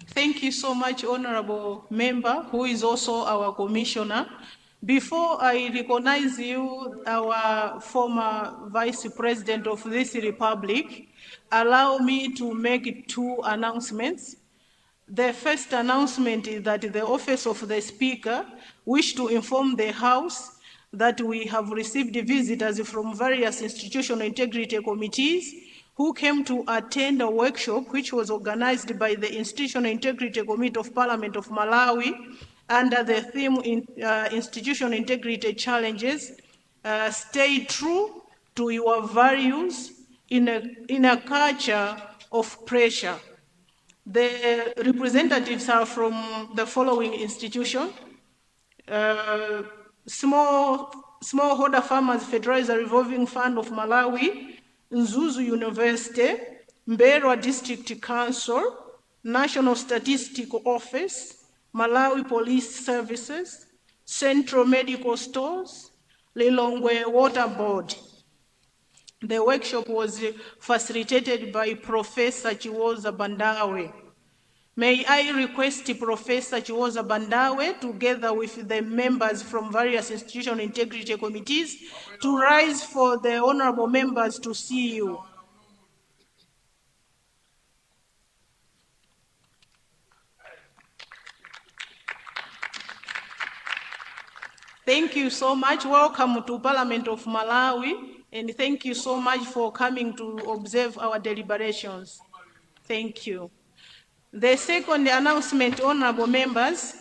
Thank you so much, Honorable Member, who is also our Commissioner. Before I recognize you, our former Vice President of this Republic, allow me to make 2 announcements. The first announcement is that the Office of the Speaker wish to inform the House that we have received visitors from various institutional integrity committees who came to attend a workshop which was organized by the Institutional Integrity Committee of Parliament of Malawi under the theme Institutional Integrity Challenges, Stay True to Your Values in a Culture of Pressure. The representatives are from the following institution: Smallholder Farmers Fertilizer Revolving Fund of Malawi, Nzuzu University, Mberwa District Council, National Statistical Office, Malawi Police Services, Central Medical Stores, Lilongwe Water Board. The workshop was facilitated by Professor Chiwoza Bandawe. May I request Professor Chiwoza Bandawe, together with the members from various institutional integrity committees, to rise for the honorable members to see you. Thank you so much. Welcome to Parliament of Malawi, and thank you so much for coming to observe our deliberations. Thank you. The second announcement, honorable members,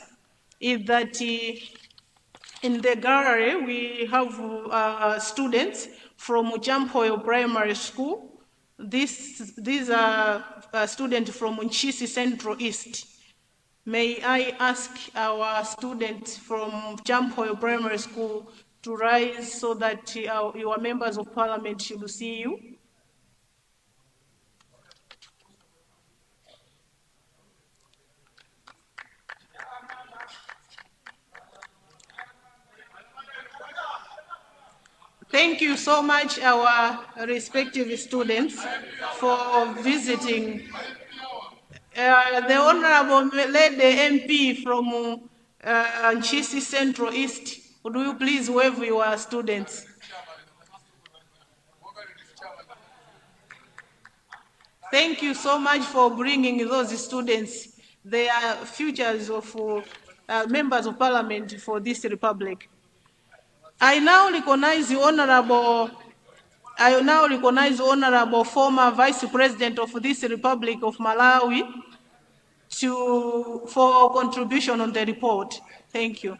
is that in the gallery we have students from Jampoyo Primary School. These are students from Nchisi Central East. May I ask our students from Jampoyo Primary School to rise so that your members of parliament should see you? Thank you so much, our respective students, for visiting. The Honorable Lady MP from Nchisi Central East, would you please wave your students? Thank you so much for bringing those students. They are futures of members of parliament for this republic. I now recognize the honorable former Vice President of this Republic of Malawi for contribution on the report. Thank you.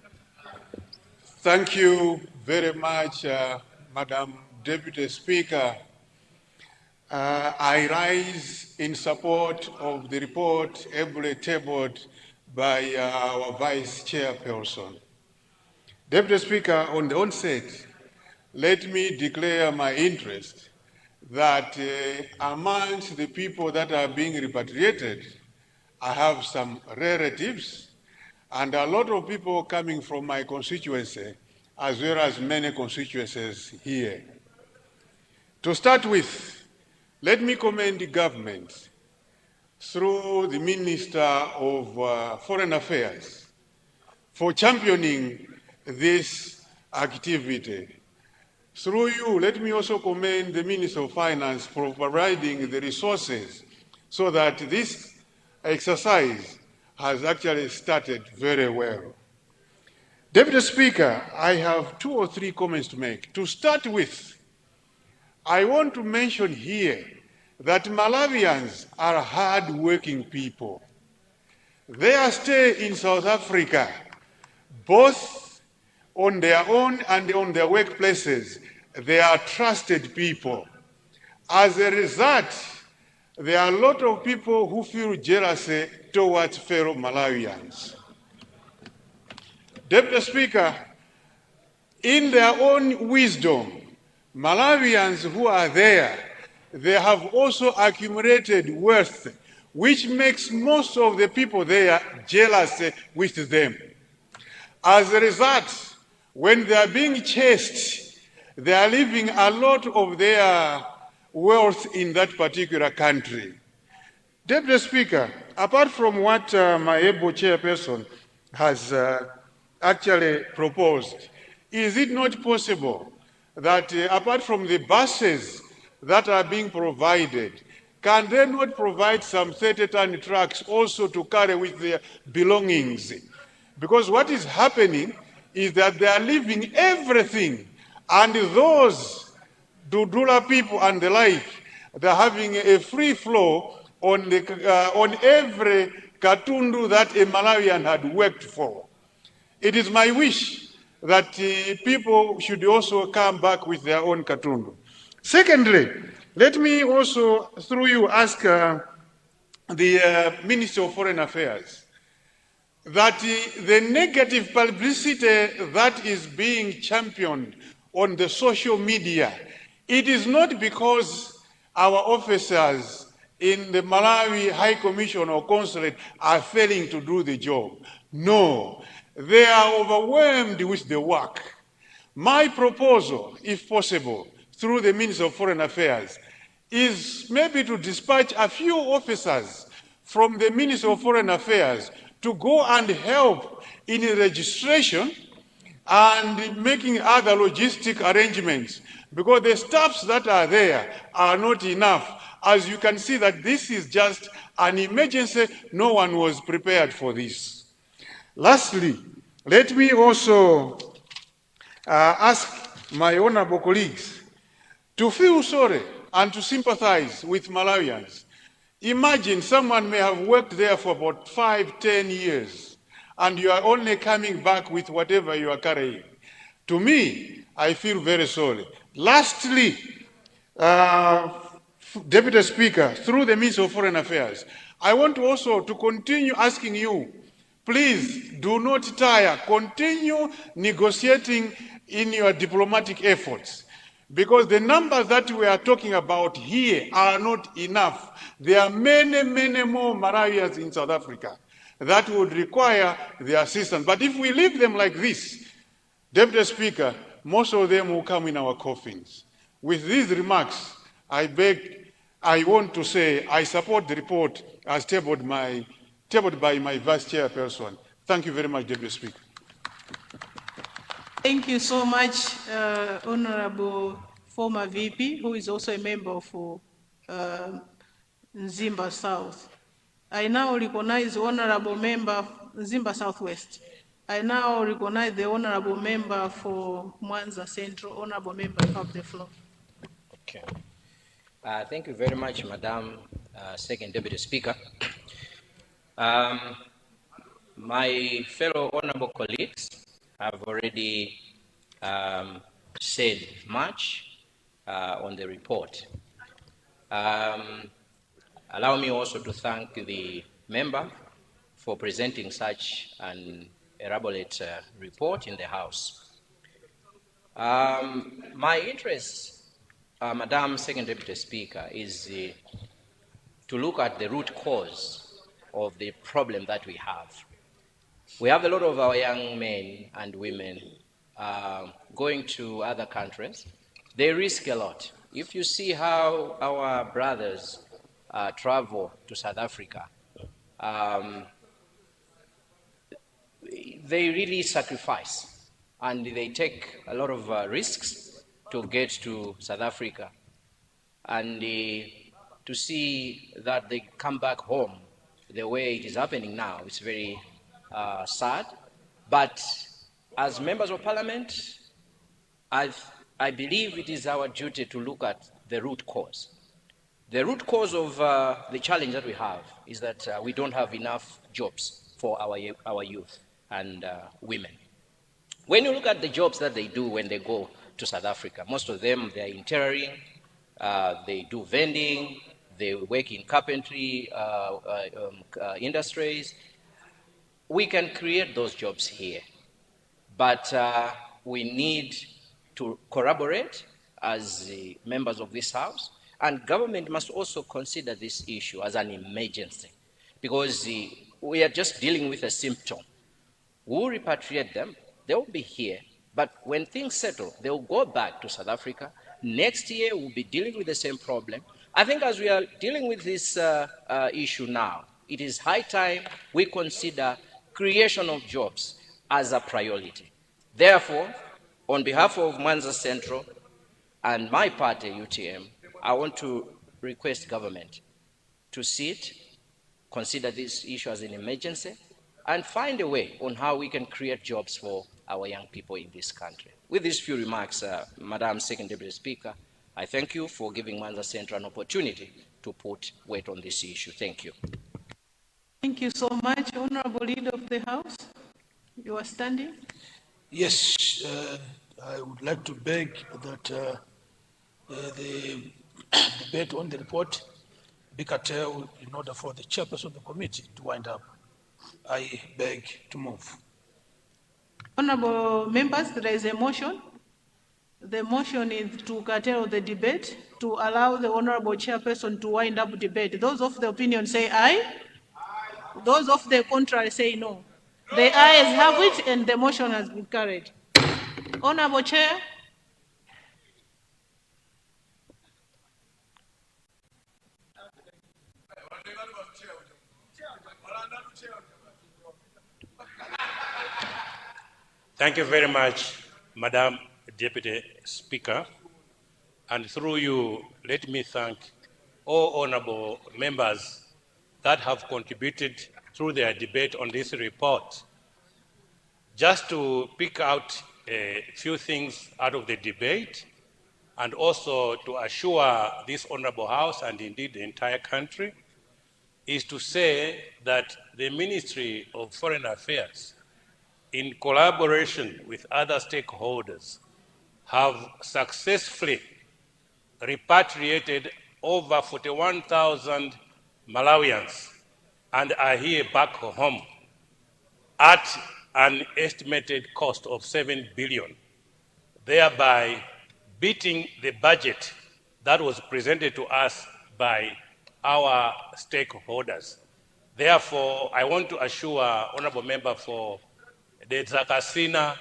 Thank you very much, Madam Deputy Speaker. I rise in support of the report ably tabled by our Vice Chairperson. Deputy Speaker, on the onset, let me declare my interest that amongst the people that are being repatriated, I have some relatives and a lot of people coming from my constituency, as well as many constituencies here. To start with, let me commend the government through the Minister of Foreign Affairs for championing this activity. Through you, let me also commend the Minister of Finance for providing the resources so that this exercise has actually started very well. Deputy Speaker, I have 2 or 3 comments to make. To start with, I want to mention here that Malawians are hard-working people. Their stay in South Africa, both on their own and on their workplaces, they are trusted people. As a result, there are a lot of people who feel jealousy towards fellow Malawians. Deputy Speaker, in their own wisdom, Malawians who are there, they have also accumulated wealth, which makes most of the people there jealous with them. As a result, when they are being chased, they are leaving a lot of their wealth in that particular country. Deputy Speaker, apart from what my able chairperson has actually proposed, is it not possible that apart from the buses that are being provided, can they not provide some 30-ton trucks also to carry with their belongings? Because what is happening is that they are leaving everything, and those Dudula people and the like, they're having a free flow on every Katundu that a Malawian had worked for. It is my wish that people should also come back with their own Katundu. Secondly, let me also, through you, ask the Minister of Foreign Affairs that the negative publicity that is being championed on the social media, it is not because our officers in the Malawi High Commission or Consulate are failing to do the job. No, they are overwhelmed with the work. My proposal, if possible, through the Minister of Foreign Affairs, is maybe to dispatch a few officers from the Minister of Foreign Affairs to go and help in registration and making other logistic arrangements, because the staffs that are there are not enough. As you can see that this is just an emergency, no one was prepared for this. Lastly, let me also ask my honorable colleagues to feel sorry and to sympathize with Malawians. Imagine someone may have worked there for about 5, 10 years, and you are only coming back with whatever you are carrying. To me, I feel very sorry. Lastly, Deputy Speaker, through the Minister of Foreign Affairs, I want also to continue asking you, please do not tire, continue negotiating in your diplomatic efforts. Because the numbers that we are talking about here are not enough. There are many, many more Malawians in South Africa that would require the assistance. But if we leave them like this, Deputy Speaker, most of them will come in our coffins. With these remarks, I want to say I support the report as tabled by my Vice Chairperson. Thank you very much, Deputy Speaker. Thank you so much, Honorable former VP, who is also a member for Nzimba South. I now recognize the Honorable Member Nzimba Southwest. I now recognize the Honorable Member for Mwanza Central. Honorable Member, you have the floor. Okay. Thank you very much, Madam Second Deputy Speaker. My fellow honorable colleagues have already said much on the report. Allow me also to thank the member for presenting such an elaborate report in the House. My interest, Madam Second Deputy Speaker, is to look at the root cause of the problem that we have. We have a lot of our young men and women going to other countries. They risk a lot. If you see how our brothers travel to South Africa, they really sacrifice and they take a lot of risks to get to South Africa, and to see that they come back home the way it is happening now, it's very sad. But as members of parliament, I believe it is our duty to look at the root cause. The root cause of the challenge that we have is that we don't have enough jobs for our youth and women. When you look at the jobs that they do when they go to South Africa, most of them, they're in tailoring, they do vending, they work in carpentry industries. We can create those jobs here, but we need to collaborate as the members of this House, and government must also consider this issue as an emergency, because we are just dealing with a symptom. We'll repatriate them, they will be here, but when things settle, they will go back to South Africa. Next year, we'll be dealing with the same problem. I think as we are dealing with this issue now, it is high time we consider creation of jobs as a priority. Therefore, on behalf of Mwanza Central and my party, UTM, I want to request government to sit, consider this issue as an emergency, and find a way on how we can create jobs for our young people in this country. With these few remarks, Madam Second Deputy Speaker, I thank you for giving Mwanza Central an opportunity to put weight on this issue. Thank you. Thank you so much. Honorable Leader of the House, you are standing. Yes, I would like to beg that the debate on the report be curtailed in order for the chairperson of the committee to wind up. I beg to move. Honorable members, there is a motion. The motion is to curtail the debate, to allow the honorable chairperson to wind up debate. Those of the opinion say aye. Those of the contrary say no. The ayes have it and the motion has been carried. Honorable Chair. Thank you very much, Madam Deputy Speaker. And through you, let me thank all honorable members that have contributed through their debate on this report. Just to pick out a few things out of the debate, and also to assure this Honorable House and indeed the entire country, is to say that the Ministry of Foreign Affairs, in collaboration with other stakeholders, have successfully repatriated over 41,000 Malawians and are here back home at an estimated cost of 7 billion, thereby beating the budget that was presented to us by our stakeholders. Therefore, I want to assure Honorable Member for the Zakasina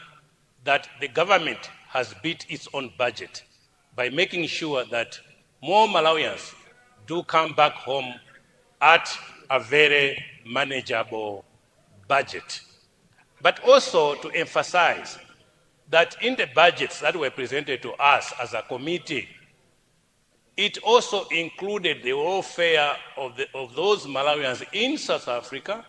that the government has beat its own budget by making sure that more Malawians do come back home at a very manageable budget. But also to emphasize that in the budgets that were presented to us as a committee, it also included the welfare of those Malawians in South Africa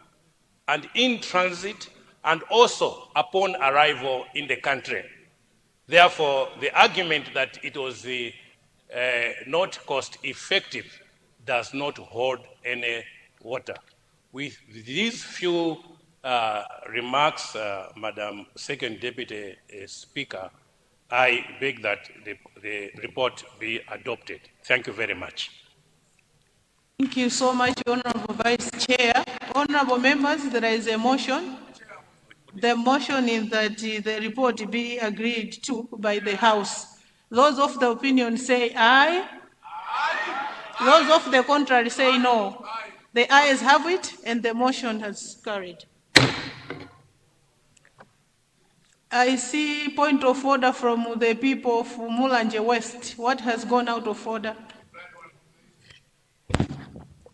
and in transit and also upon arrival in the country. Therefore, the argument that it was not cost effective does not hold any water. With these few remarks, Madam Second Deputy Speaker, I beg that the report be adopted. Thank you very much. Thank you so much, Honorable Vice Chair. Honorable members, there is a motion. The motion is that the report be agreed to by the House. Those of the opinion say aye. Aye. Those of the contrary say no. The ayes have it, and the motion has carried. I see point of order from the people of Mulanje West. What has gone out of order?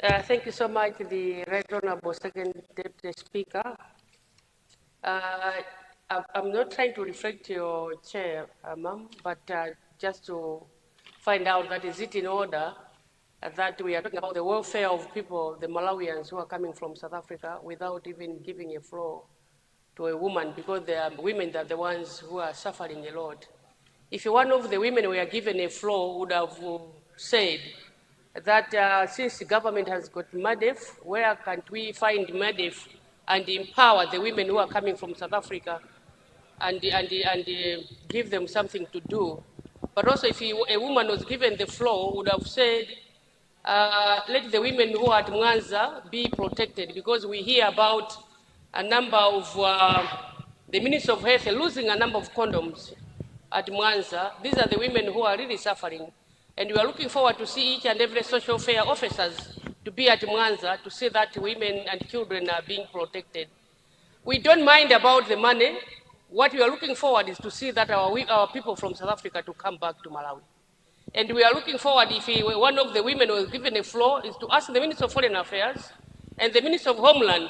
Thank you so much, the Right Honorable Second Deputy Speaker. I'm not trying to reflect your chair, ma'am, but just to find out that is it in order that we are talking about the welfare of people, the Malawians who are coming from South Africa, without even giving a floor to a woman, because they are women that are the ones who are suffering a lot. If one of the women were given a floor, would have said that since the government has got MADEF, where can't we find MADEF and empower the women who are coming from South Africa and give them something to do? But also, if a woman was given the floor, would have said, let the women who are at Mwanza be protected, because we hear about a number of the Ministry of Health losing a number of condoms at Mwanza. These are the women who are really suffering. And we are looking forward to see each and every social welfare officers to be at Mwanza to see that women and children are being protected. We don't mind about the money. What we are looking forward is to see that our people from South Africa to come back to Malawi. And we are looking forward, if one of the women was given a floor, is to ask the Minister of Foreign Affairs and the Minister of Homeland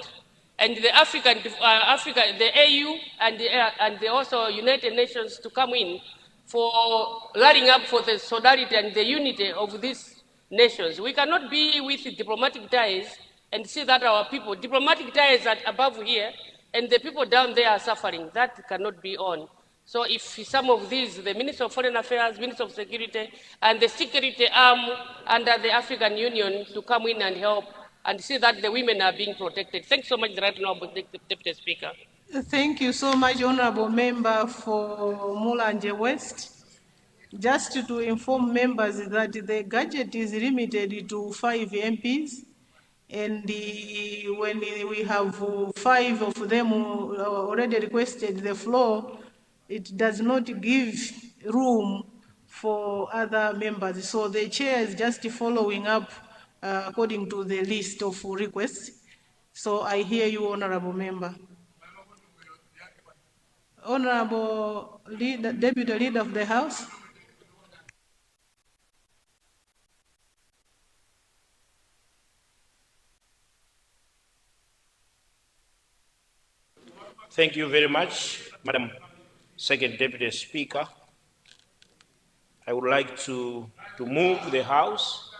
and the the AU and the also United Nations to come in for lining up for the solidarity and the unity of these nations. We cannot be with diplomatic ties and see that our people, diplomatic ties are above here, and the people down there are suffering. That cannot be on. So if some of these, the Minister of Foreign Affairs, Minister of Security, and the security arm under the African Union to come in and help and see that the women are being protected. Thanks so much, the Right Honorable Deputy Speaker. Thank you so much, Honorable Member for Mulanje West. Just to inform members that the gadget is limited to 5 MPs, and when we have 5 of them already requested the floor, it does not give room for other members. So the chair is just following up according to the list of requests. So I hear you, Honorable Member. Honorable Deputy Leader of the House. Thank you very much, Madam Second Deputy Speaker. I would like to move the House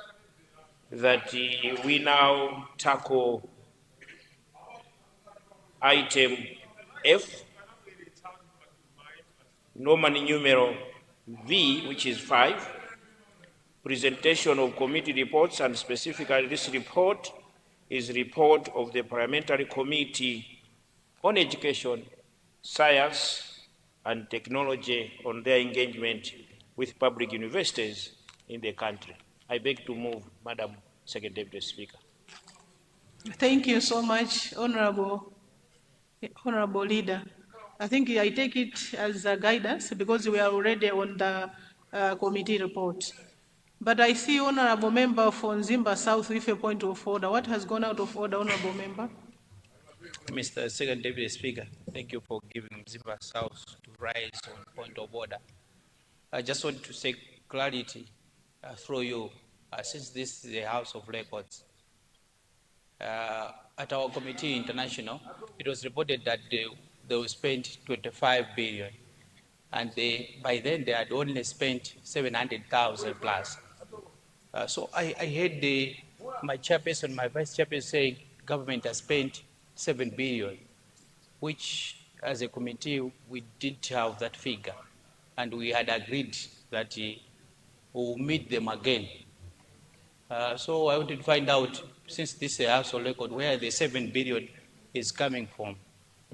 that we now tackle item F, Roman numeral V, which is 5, presentation of committee reports, and specifically this report is report of the Parliamentary Committee on Education, Science and Technology on their engagement with public universities in the country. I beg to move, Madam Second Deputy Speaker. Thank you so much, Honorable Leader. I think I take it as a guidance because we are already on the committee report. But I see Honorable Member for Nzimba South with a point of order. What has gone out of order, Honorable Member? Mr. Second Deputy Speaker, thank you for giving Nzimba South to rise on point of order. I just want to say clarity through you, since this is a House of Records. At our committee international, it was reported that they will spend 25 billion, and by then they had only spent 700,000 plus. So I heard my chairperson, my vice chairperson saying government has spent 7 billion, which as a committee we didn't have that figure, and we had agreed that we will meet them again. So I wanted to find out, since this is a House of Record, where the 7 billion is coming from,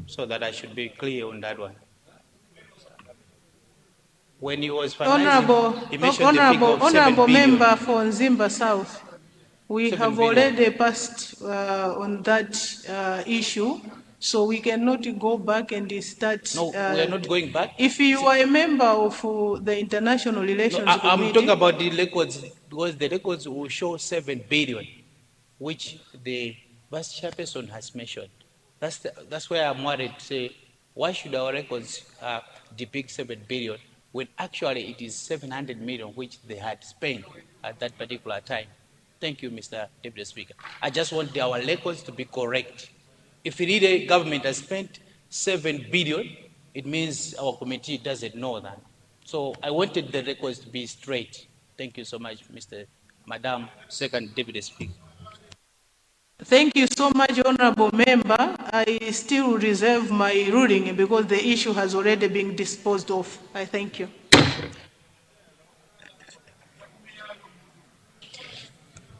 so that I should be clear on that one. When he was finalizing, he mentioned the figure of 7 billion. Member for Nzimba South, we have already passed on that issue, so we cannot go back and start. No, we are not going back. If you are a member of the International Relations Committee. I'm talking about the records, because the records will show 7 billion, which the vice chairperson has mentioned. That's where I'm worried to say, why should our records depict 7 billion when actually it is 700 million which they had spent at that particular time? Thank you, Mr. Deputy Speaker. I just want our records to be correct. If the government has spent 7 billion, it means our committee doesn't know that. So I wanted the records to be straight. Thank you so much, Madam Second Deputy Speaker. Thank you so much, Honorable Member. I still reserve my ruling because the issue has already been disposed of. I thank you.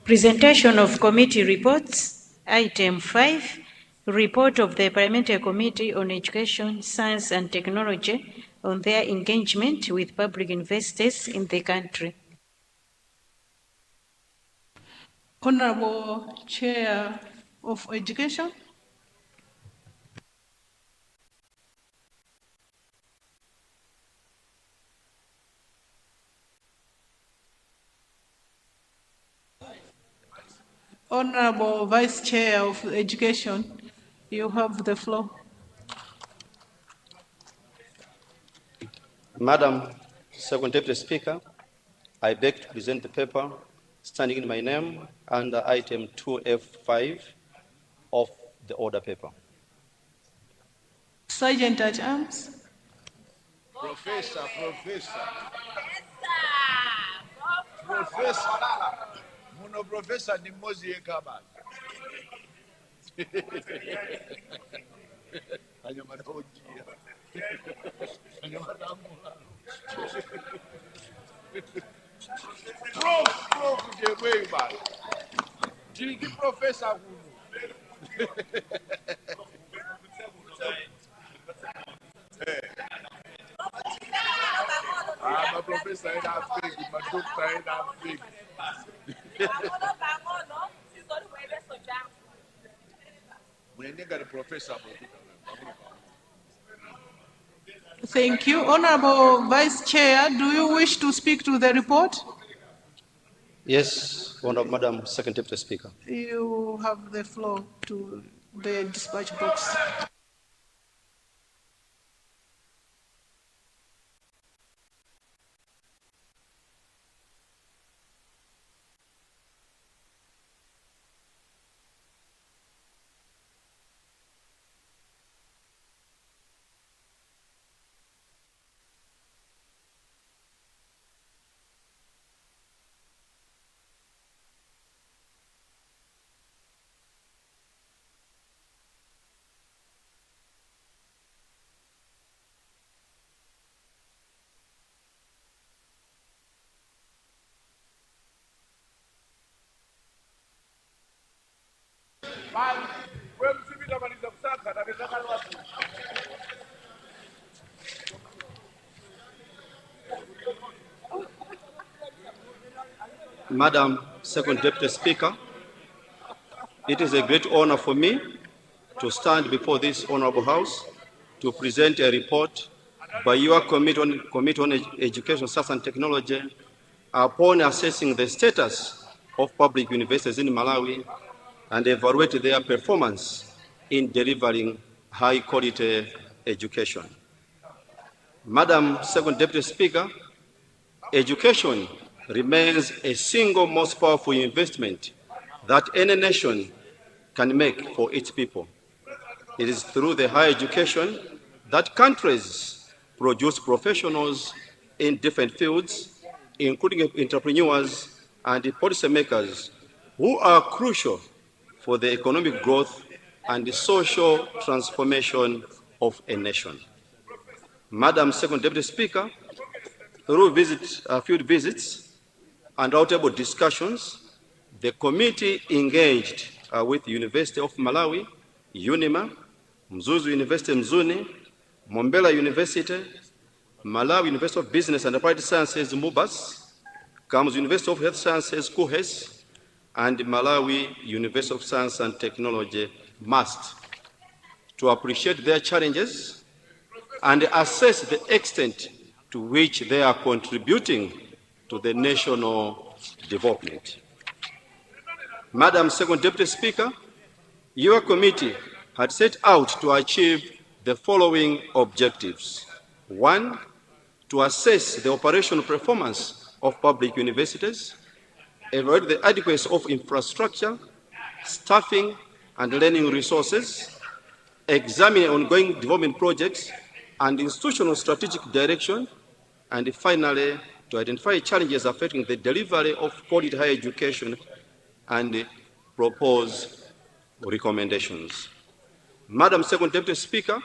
Presentation of committee reports. Item 5, report of the Parliamentary Committee on Education, Science and Technology on their engagement with public universities in the country. Honorable Chair of Education. Honorable Vice Chair of Education, you have the floor. Madam Second Deputy Speaker, I beg to present the paper standing in my name under item 2F5 of the order paper. Sergeant at Arms. Professor. Muno Professor ni mozi yekaba. Prof, jebwe ba. Tiki Professor kuno. My professor is not big, my doctor is not big. Thank you. Honorable Vice Chair, do you wish to speak to the report? Yes, Madam Second Deputy Speaker. You have the floor to the dispatch box. Madam Second Deputy Speaker, it is a great honor for me to stand before this honorable House to present a report by your Committee on Education, Science and Technology upon assessing the status of public universities in Malawi and evaluate their performance in delivering high-quality education. Madam Second Deputy Speaker, education remains a single most powerful investment that any nation can make for its people. It is through the higher education that countries produce professionals in different fields, including entrepreneurs and policymakers who are crucial for the economic growth and the social transformation of a nation. Madam Second Deputy Speaker, through field visits and roundtable discussions, the committee engaged with the University of Malawi, UNIMA, Mzuzu University Mzuni, Mombela University, Malawi University of Business and Applied Sciences MUBAS, Kamuzu University of Health Sciences KUHES, and Malawi University of Science and Technology MUST, to appreciate their challenges and assess the extent to which they are contributing to the national development. Madam Second Deputy Speaker, your committee had set out to achieve the following objectives. 1, to assess the operational performance of public universities, evaluate the adequacy of infrastructure, staffing, and learning resources, examine ongoing development projects and institutional strategic direction, and finally, to identify challenges affecting the delivery of quality higher education and propose recommendations. Madam Second Deputy Speaker,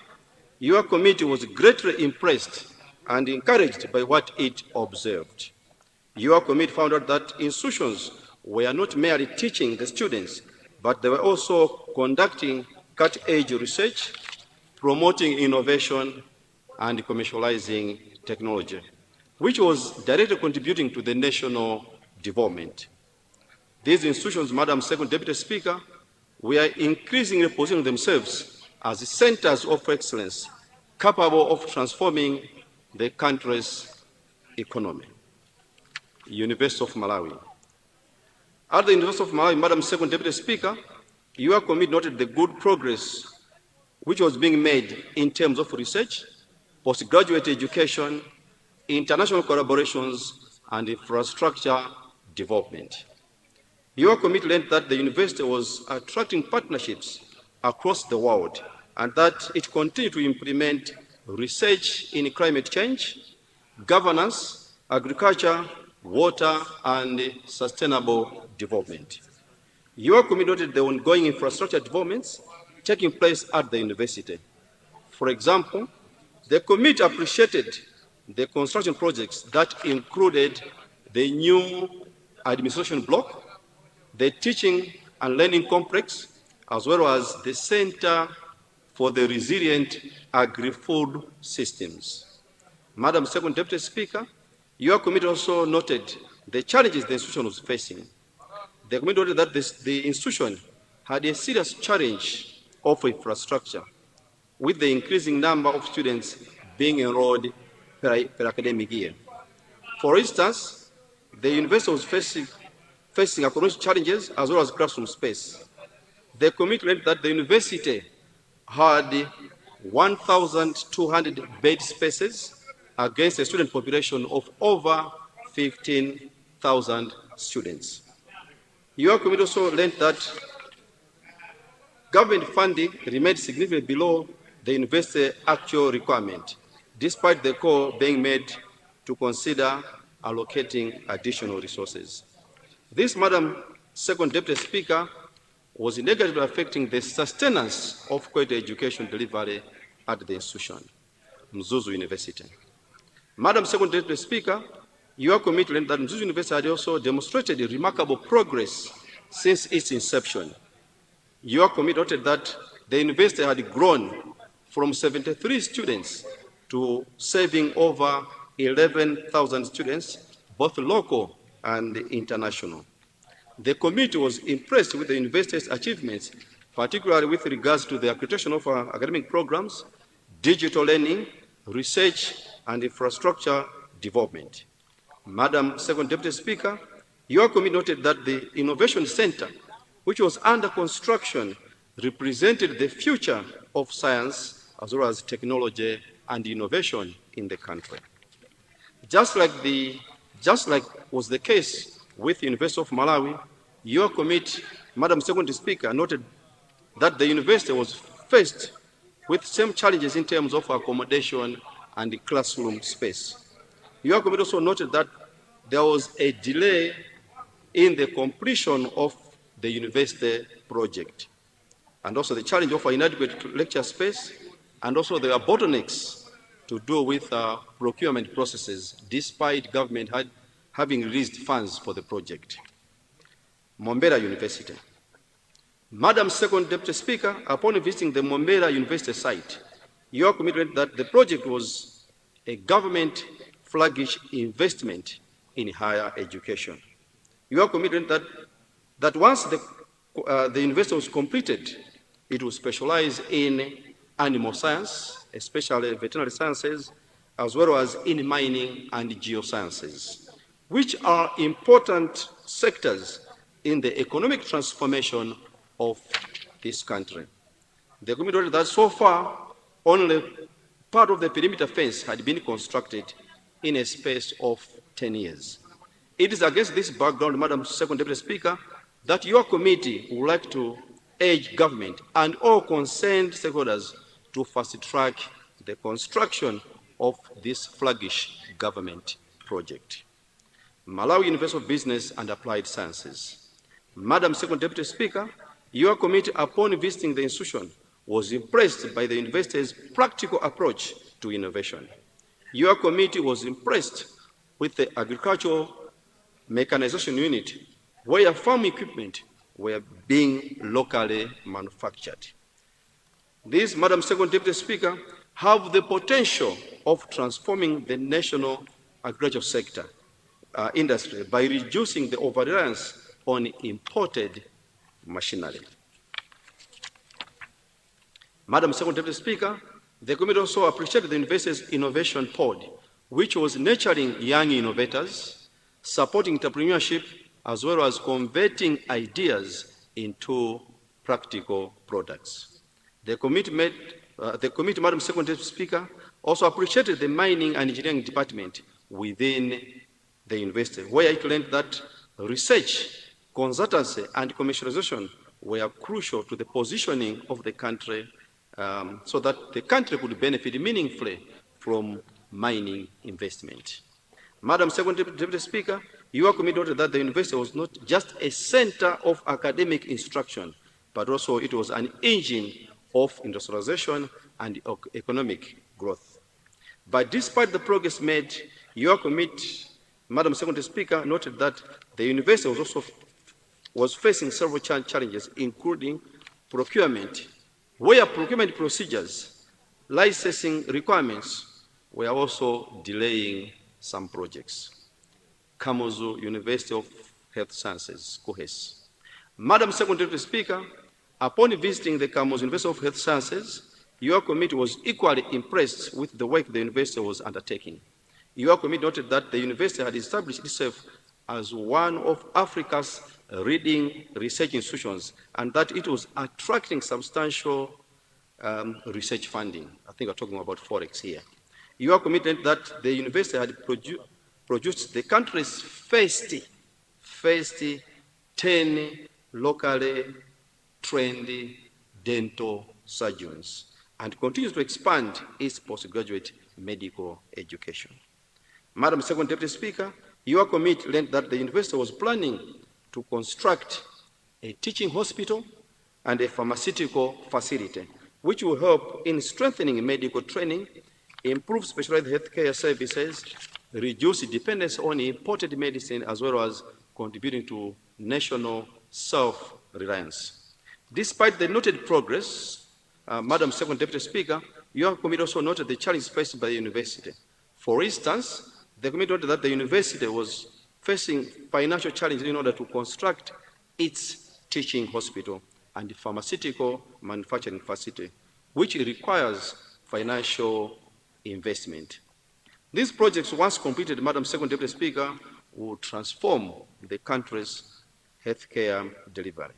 your committee was greatly impressed and encouraged by what it observed. Your committee found out that institutions were not merely teaching the students, but they were also conducting cutting-edge research, promoting innovation, and commercializing technology, which was directly contributing to the national development. These institutions, Madam Second Deputy Speaker, were increasingly positioning themselves as centers of excellence capable of transforming the country's economy. University of Malawi. At the University of Malawi, Madam Second Deputy Speaker, your committee noted the good progress which was being made in terms of research, postgraduate education, international collaborations, and infrastructure development. Your committee learned that the university was attracting partnerships across the world and that it continued to implement research in climate change, governance, agriculture, water, and sustainable development. Your committee noted the ongoing infrastructure developments taking place at the university. For example, the committee appreciated the construction projects that included the new administration block, the teaching and learning complex, as well as the Center for the Resilient Agri-Food Systems. Madam Second Deputy Speaker, your committee also noted the challenges the institution was facing. The committee noted that the institution had a serious challenge of infrastructure, with the increasing number of students being enrolled per academic year. For instance, the university was facing academic challenges as well as classroom space. The committee learned that the university had 1,200 bed spaces against a student population of over 15,000 students. Your committee also learned that government funding remained significantly below the university's actual requirement, despite the call being made to consider allocating additional resources. This, Madam Second Deputy Speaker, was negatively affecting the sustenance of quality education delivery at the institution, Mzuzu University. Madam Second Deputy Speaker, your committee learned that Mzuzu University had also demonstrated remarkable progress since its inception. Your committee noted that the university had grown from 73 students to serving over 11,000 students, both local and international. The committee was impressed with the university's achievements, particularly with regards to the accreditation of academic programs, digital learning, research, and infrastructure development. Madam Second Deputy Speaker, your committee noted that the Innovation Center, which was under construction, represented the future of science as well as technology and innovation in the country. Just like was the case with the University of Malawi, your committee, Madam Second Speaker, noted that the university was faced with same challenges in terms of accommodation and classroom space. Your committee also noted that there was a delay in the completion of the university project, and also the challenge of inadequate lecture space, and also there are bottlenecks to do with procurement processes, despite government having released funds for the project. Mombera University. Madam Second Deputy Speaker, upon visiting the Mombera University site, your commitment that the project was a government flagship investment in higher education. Your commitment that once the university was completed, it will specialize in animal science, especially veterinary sciences, as well as in mining and geosciences, which are important sectors in the economic transformation of this country. The committee noted that so far, only part of the perimeter fence had been constructed in a space of 10 years. It is against this background, Madam Second Deputy Speaker, that your committee would like to urge government and all concerned stakeholders to fast-track the construction of this flagship government project. Malawi University of Business and Applied Sciences. Madam Second Deputy Speaker, your committee, upon visiting the institution, was impressed by the university's practical approach to innovation. Your committee was impressed with the agricultural mechanization unit, where farm equipment were being locally manufactured. These, Madam Second Deputy Speaker, have the potential of transforming the national agricultural sector industry by reducing the over-reliance on imported machinery. Madam Second Deputy Speaker, the committee also appreciated the university's innovation pod, which was nurturing young innovators, supporting entrepreneurship, as well as converting ideas into practical products. The committee, Madam Second Deputy Speaker, also appreciated the mining and engineering department within the university, where it learned that research, consultancy, and commercialization were crucial to the positioning of the country so that the country could benefit meaningfully from mining investment. Madam Second Deputy Speaker, your committee noted that the university was not just a center of academic instruction, but also it was an engine of industrialization and economic growth. But despite the progress made, your committee, Madam Second Deputy Speaker, noted that the university was facing several challenges, including procurement, where procurement procedures, licensing requirements were also delaying some projects. Kamuzu University of Health Sciences, KUHES. Madam Second Deputy Speaker, upon visiting the Kamuzu University of Health Sciences, your committee was equally impressed with the work the university was undertaking. Your committee noted that the university had established itself as one of Africa's leading research institutions and that it was attracting substantial research funding. I think we're talking about Forex here. You are committed that the university had produced the country's first 10 locally trained dental surgeons and continues to expand its postgraduate medical education. Madam Second Deputy Speaker, your committee learned that the university was planning to construct a teaching hospital and a pharmaceutical facility, which will help in strengthening medical training, improve specialized healthcare services, reduce dependence on imported medicine, as well as contributing to national self-reliance. Despite the noted progress, Madam Second Deputy Speaker, your committee also noted the challenges faced by the university. For instance, the committee noted that the university was facing financial challenges in order to construct its teaching hospital and pharmaceutical manufacturing facility, which requires financial investment. These projects, once completed, Madam Second Deputy Speaker, will transform the country's healthcare delivery.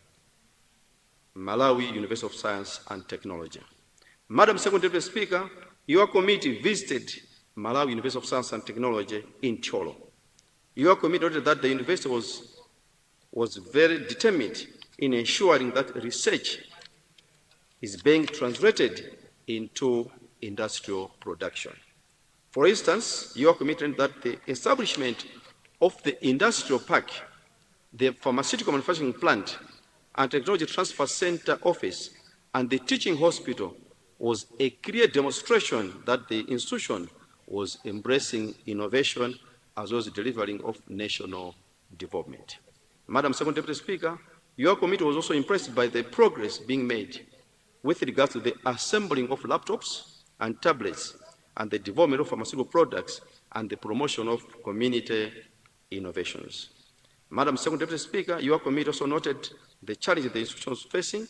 Malawi University of Science and Technology. Madam Second Deputy Speaker, your committee visited Malawi University of Science and Technology in Cholo. Your committee noted that the university was very determined in ensuring that research is being translated into industrial production. For instance, your committee noted that the establishment of the industrial park, the pharmaceutical manufacturing plant, and technology transfer center office, and the teaching hospital was a clear demonstration that the institution was embracing innovation as well as delivering of national development. Madam Second Deputy Speaker, your committee was also impressed by the progress being made with regards to the assembling of laptops and tablets and the development of pharmaceutical products and the promotion of community innovations. Madam Second Deputy Speaker, your committee also noted the challenges the institution was facing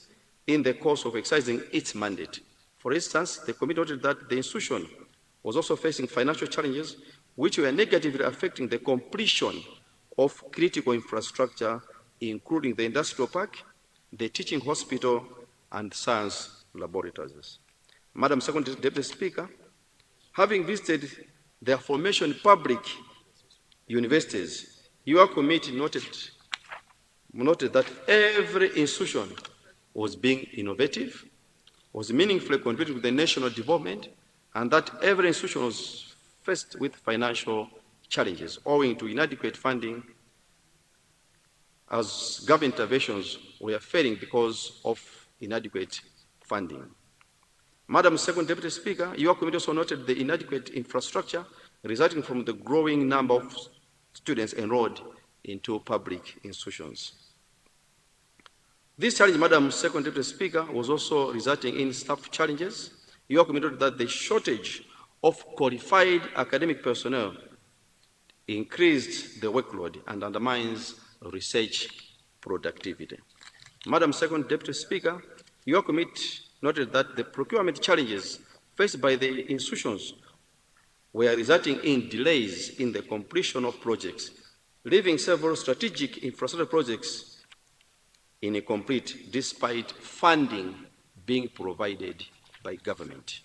in the course of exercising its mandate. For instance, the committee noted that the institution was also facing financial challenges which were negatively affecting the completion of critical infrastructure, including the industrial park, the teaching hospital, and science laboratories. Madam Second Deputy Speaker, having visited the aforementioned public universities, your committee noted that every institution was being innovative, was meaningfully contributing to the national development, and that every institution was faced with financial challenges owing to inadequate funding, as government interventions were failing because of inadequate funding. Madam Second Deputy Speaker, your committee also noted the inadequate infrastructure resulting from the growing number of students enrolled into public institutions. This challenge, Madam Second Deputy Speaker, was also resulting in staff challenges. Your committee noted that the shortage of qualified academic personnel increased the workload and undermines research productivity. Madam Second Deputy Speaker, your committee noted that the procurement challenges faced by the institutions were resulting in delays in the completion of projects, leaving several strategic infrastructure projects incomplete despite funding being provided by government.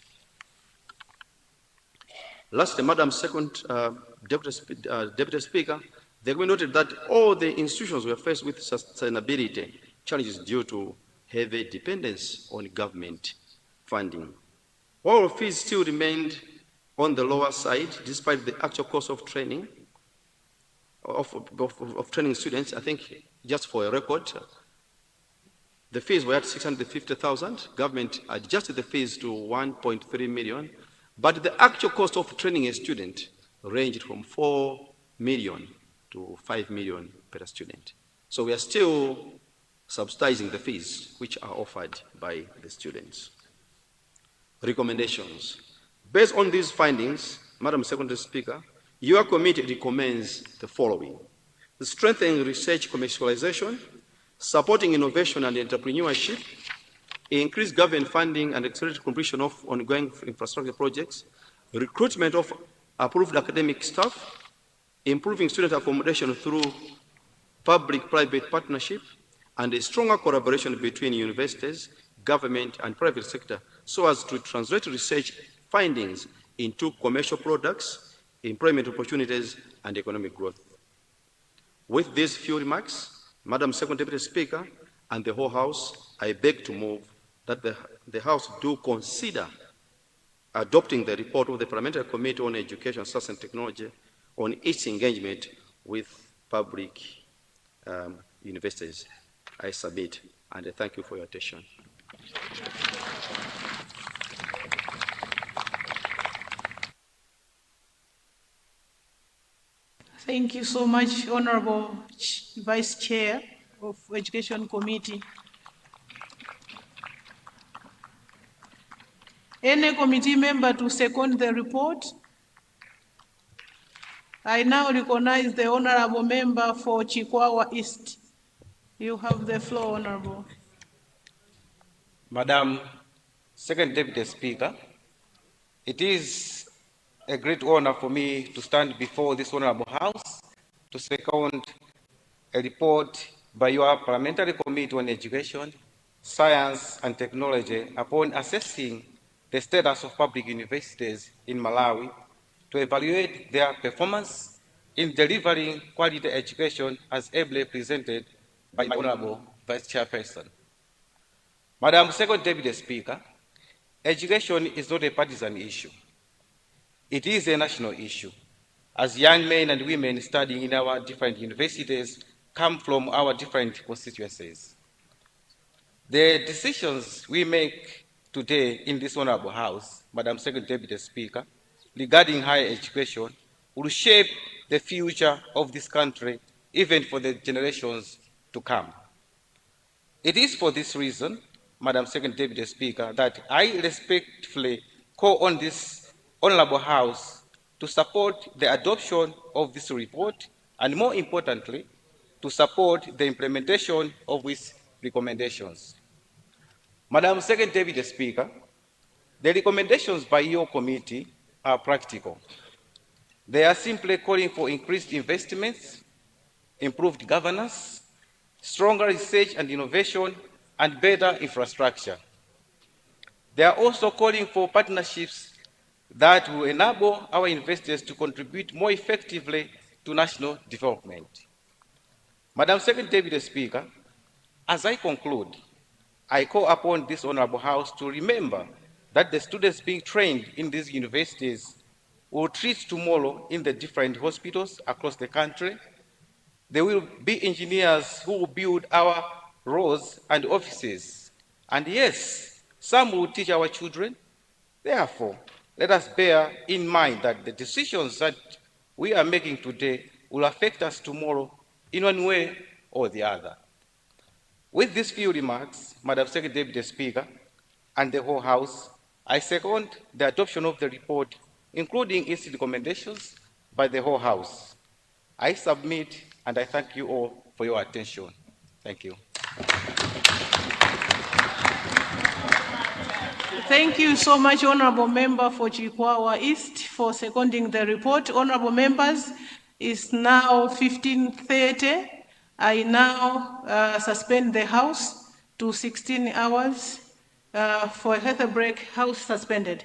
Lastly, Madam Second Deputy Speaker, the committee noted that all the institutions were faced with sustainability challenges due to heavy dependence on government funding. While fees still remained on the lower side, despite the actual cost of training of training students, I think just for a record, the fees were at 650,000. Government adjusted the fees to 1.3 million, but the actual cost of training a student ranged from 4 million to 5 million per student. So we are still subsidizing the fees which are offered by the students. Recommendations. Based on these findings, Madam Secretary Speaker, your committee recommends the following: strengthening research commercialization, supporting innovation and entrepreneurship, increase government funding and accelerate completion of ongoing infrastructure projects, recruitment of approved academic staff, improving student accommodation through public-private partnership, and a stronger collaboration between universities, government, and private sector so as to translate research findings into commercial products, employment opportunities, and economic growth. With these few remarks, Madam Second Deputy Speaker and the whole House, I beg to move that the House do consider adopting the report of the Parliamentary Committee on Education, Science and Technology on its engagement with public universities. I submit, and I thank you for your attention. Thank you so much, Honorable Vice Chair of Education Committee. Any committee member to second the report? I now recognize the honorable member for Chikwawa East. You have the floor, honorable. Madam Second Deputy Speaker, it is a great honor for me to stand before this honorable House to second a report by your Parliamentary Committee on Education, Science and Technology upon assessing the status of public universities in Malawi to evaluate their performance in delivering quality education as ably presented by the Honorable Vice Chairperson. Madam Second Deputy Speaker, education is not a partisan issue. It is a national issue, as young men and women studying in our different universities come from our different constituencies. The decisions we make today in this honorable House, Madam Second Deputy Speaker, regarding higher education will shape the future of this country, even for the generations to come. It is for this reason, Madam Second Deputy Speaker, that I respectfully call on this honorable House to support the adoption of this report and, more importantly, to support the implementation of its recommendations. Madam Second Deputy Speaker, the recommendations by your committee are practical. They are simply calling for increased investments, improved governance, stronger research and innovation, and better infrastructure. They are also calling for partnerships that will enable our investors to contribute more effectively to national development. Madam Second Deputy Speaker, as I conclude, I call upon this honorable House to remember that the students being trained in these universities will treat tomorrow in the different hospitals across the country. There will be engineers who will build our roads and offices. And yes, some will teach our children. Therefore, let us bear in mind that the decisions that we are making today will affect us tomorrow in one way or the other. With these few remarks, Madam Second Deputy Speaker and the whole House, I second the adoption of the report, including its recommendations, by the whole House. I submit and I thank you all for your attention. Thank you. Thank you so much, Honorable Member for Chikwawa East, for seconding the report. Honorable Members, it's now 15:30. I now suspend the House to 16 hours for a health break. House suspended.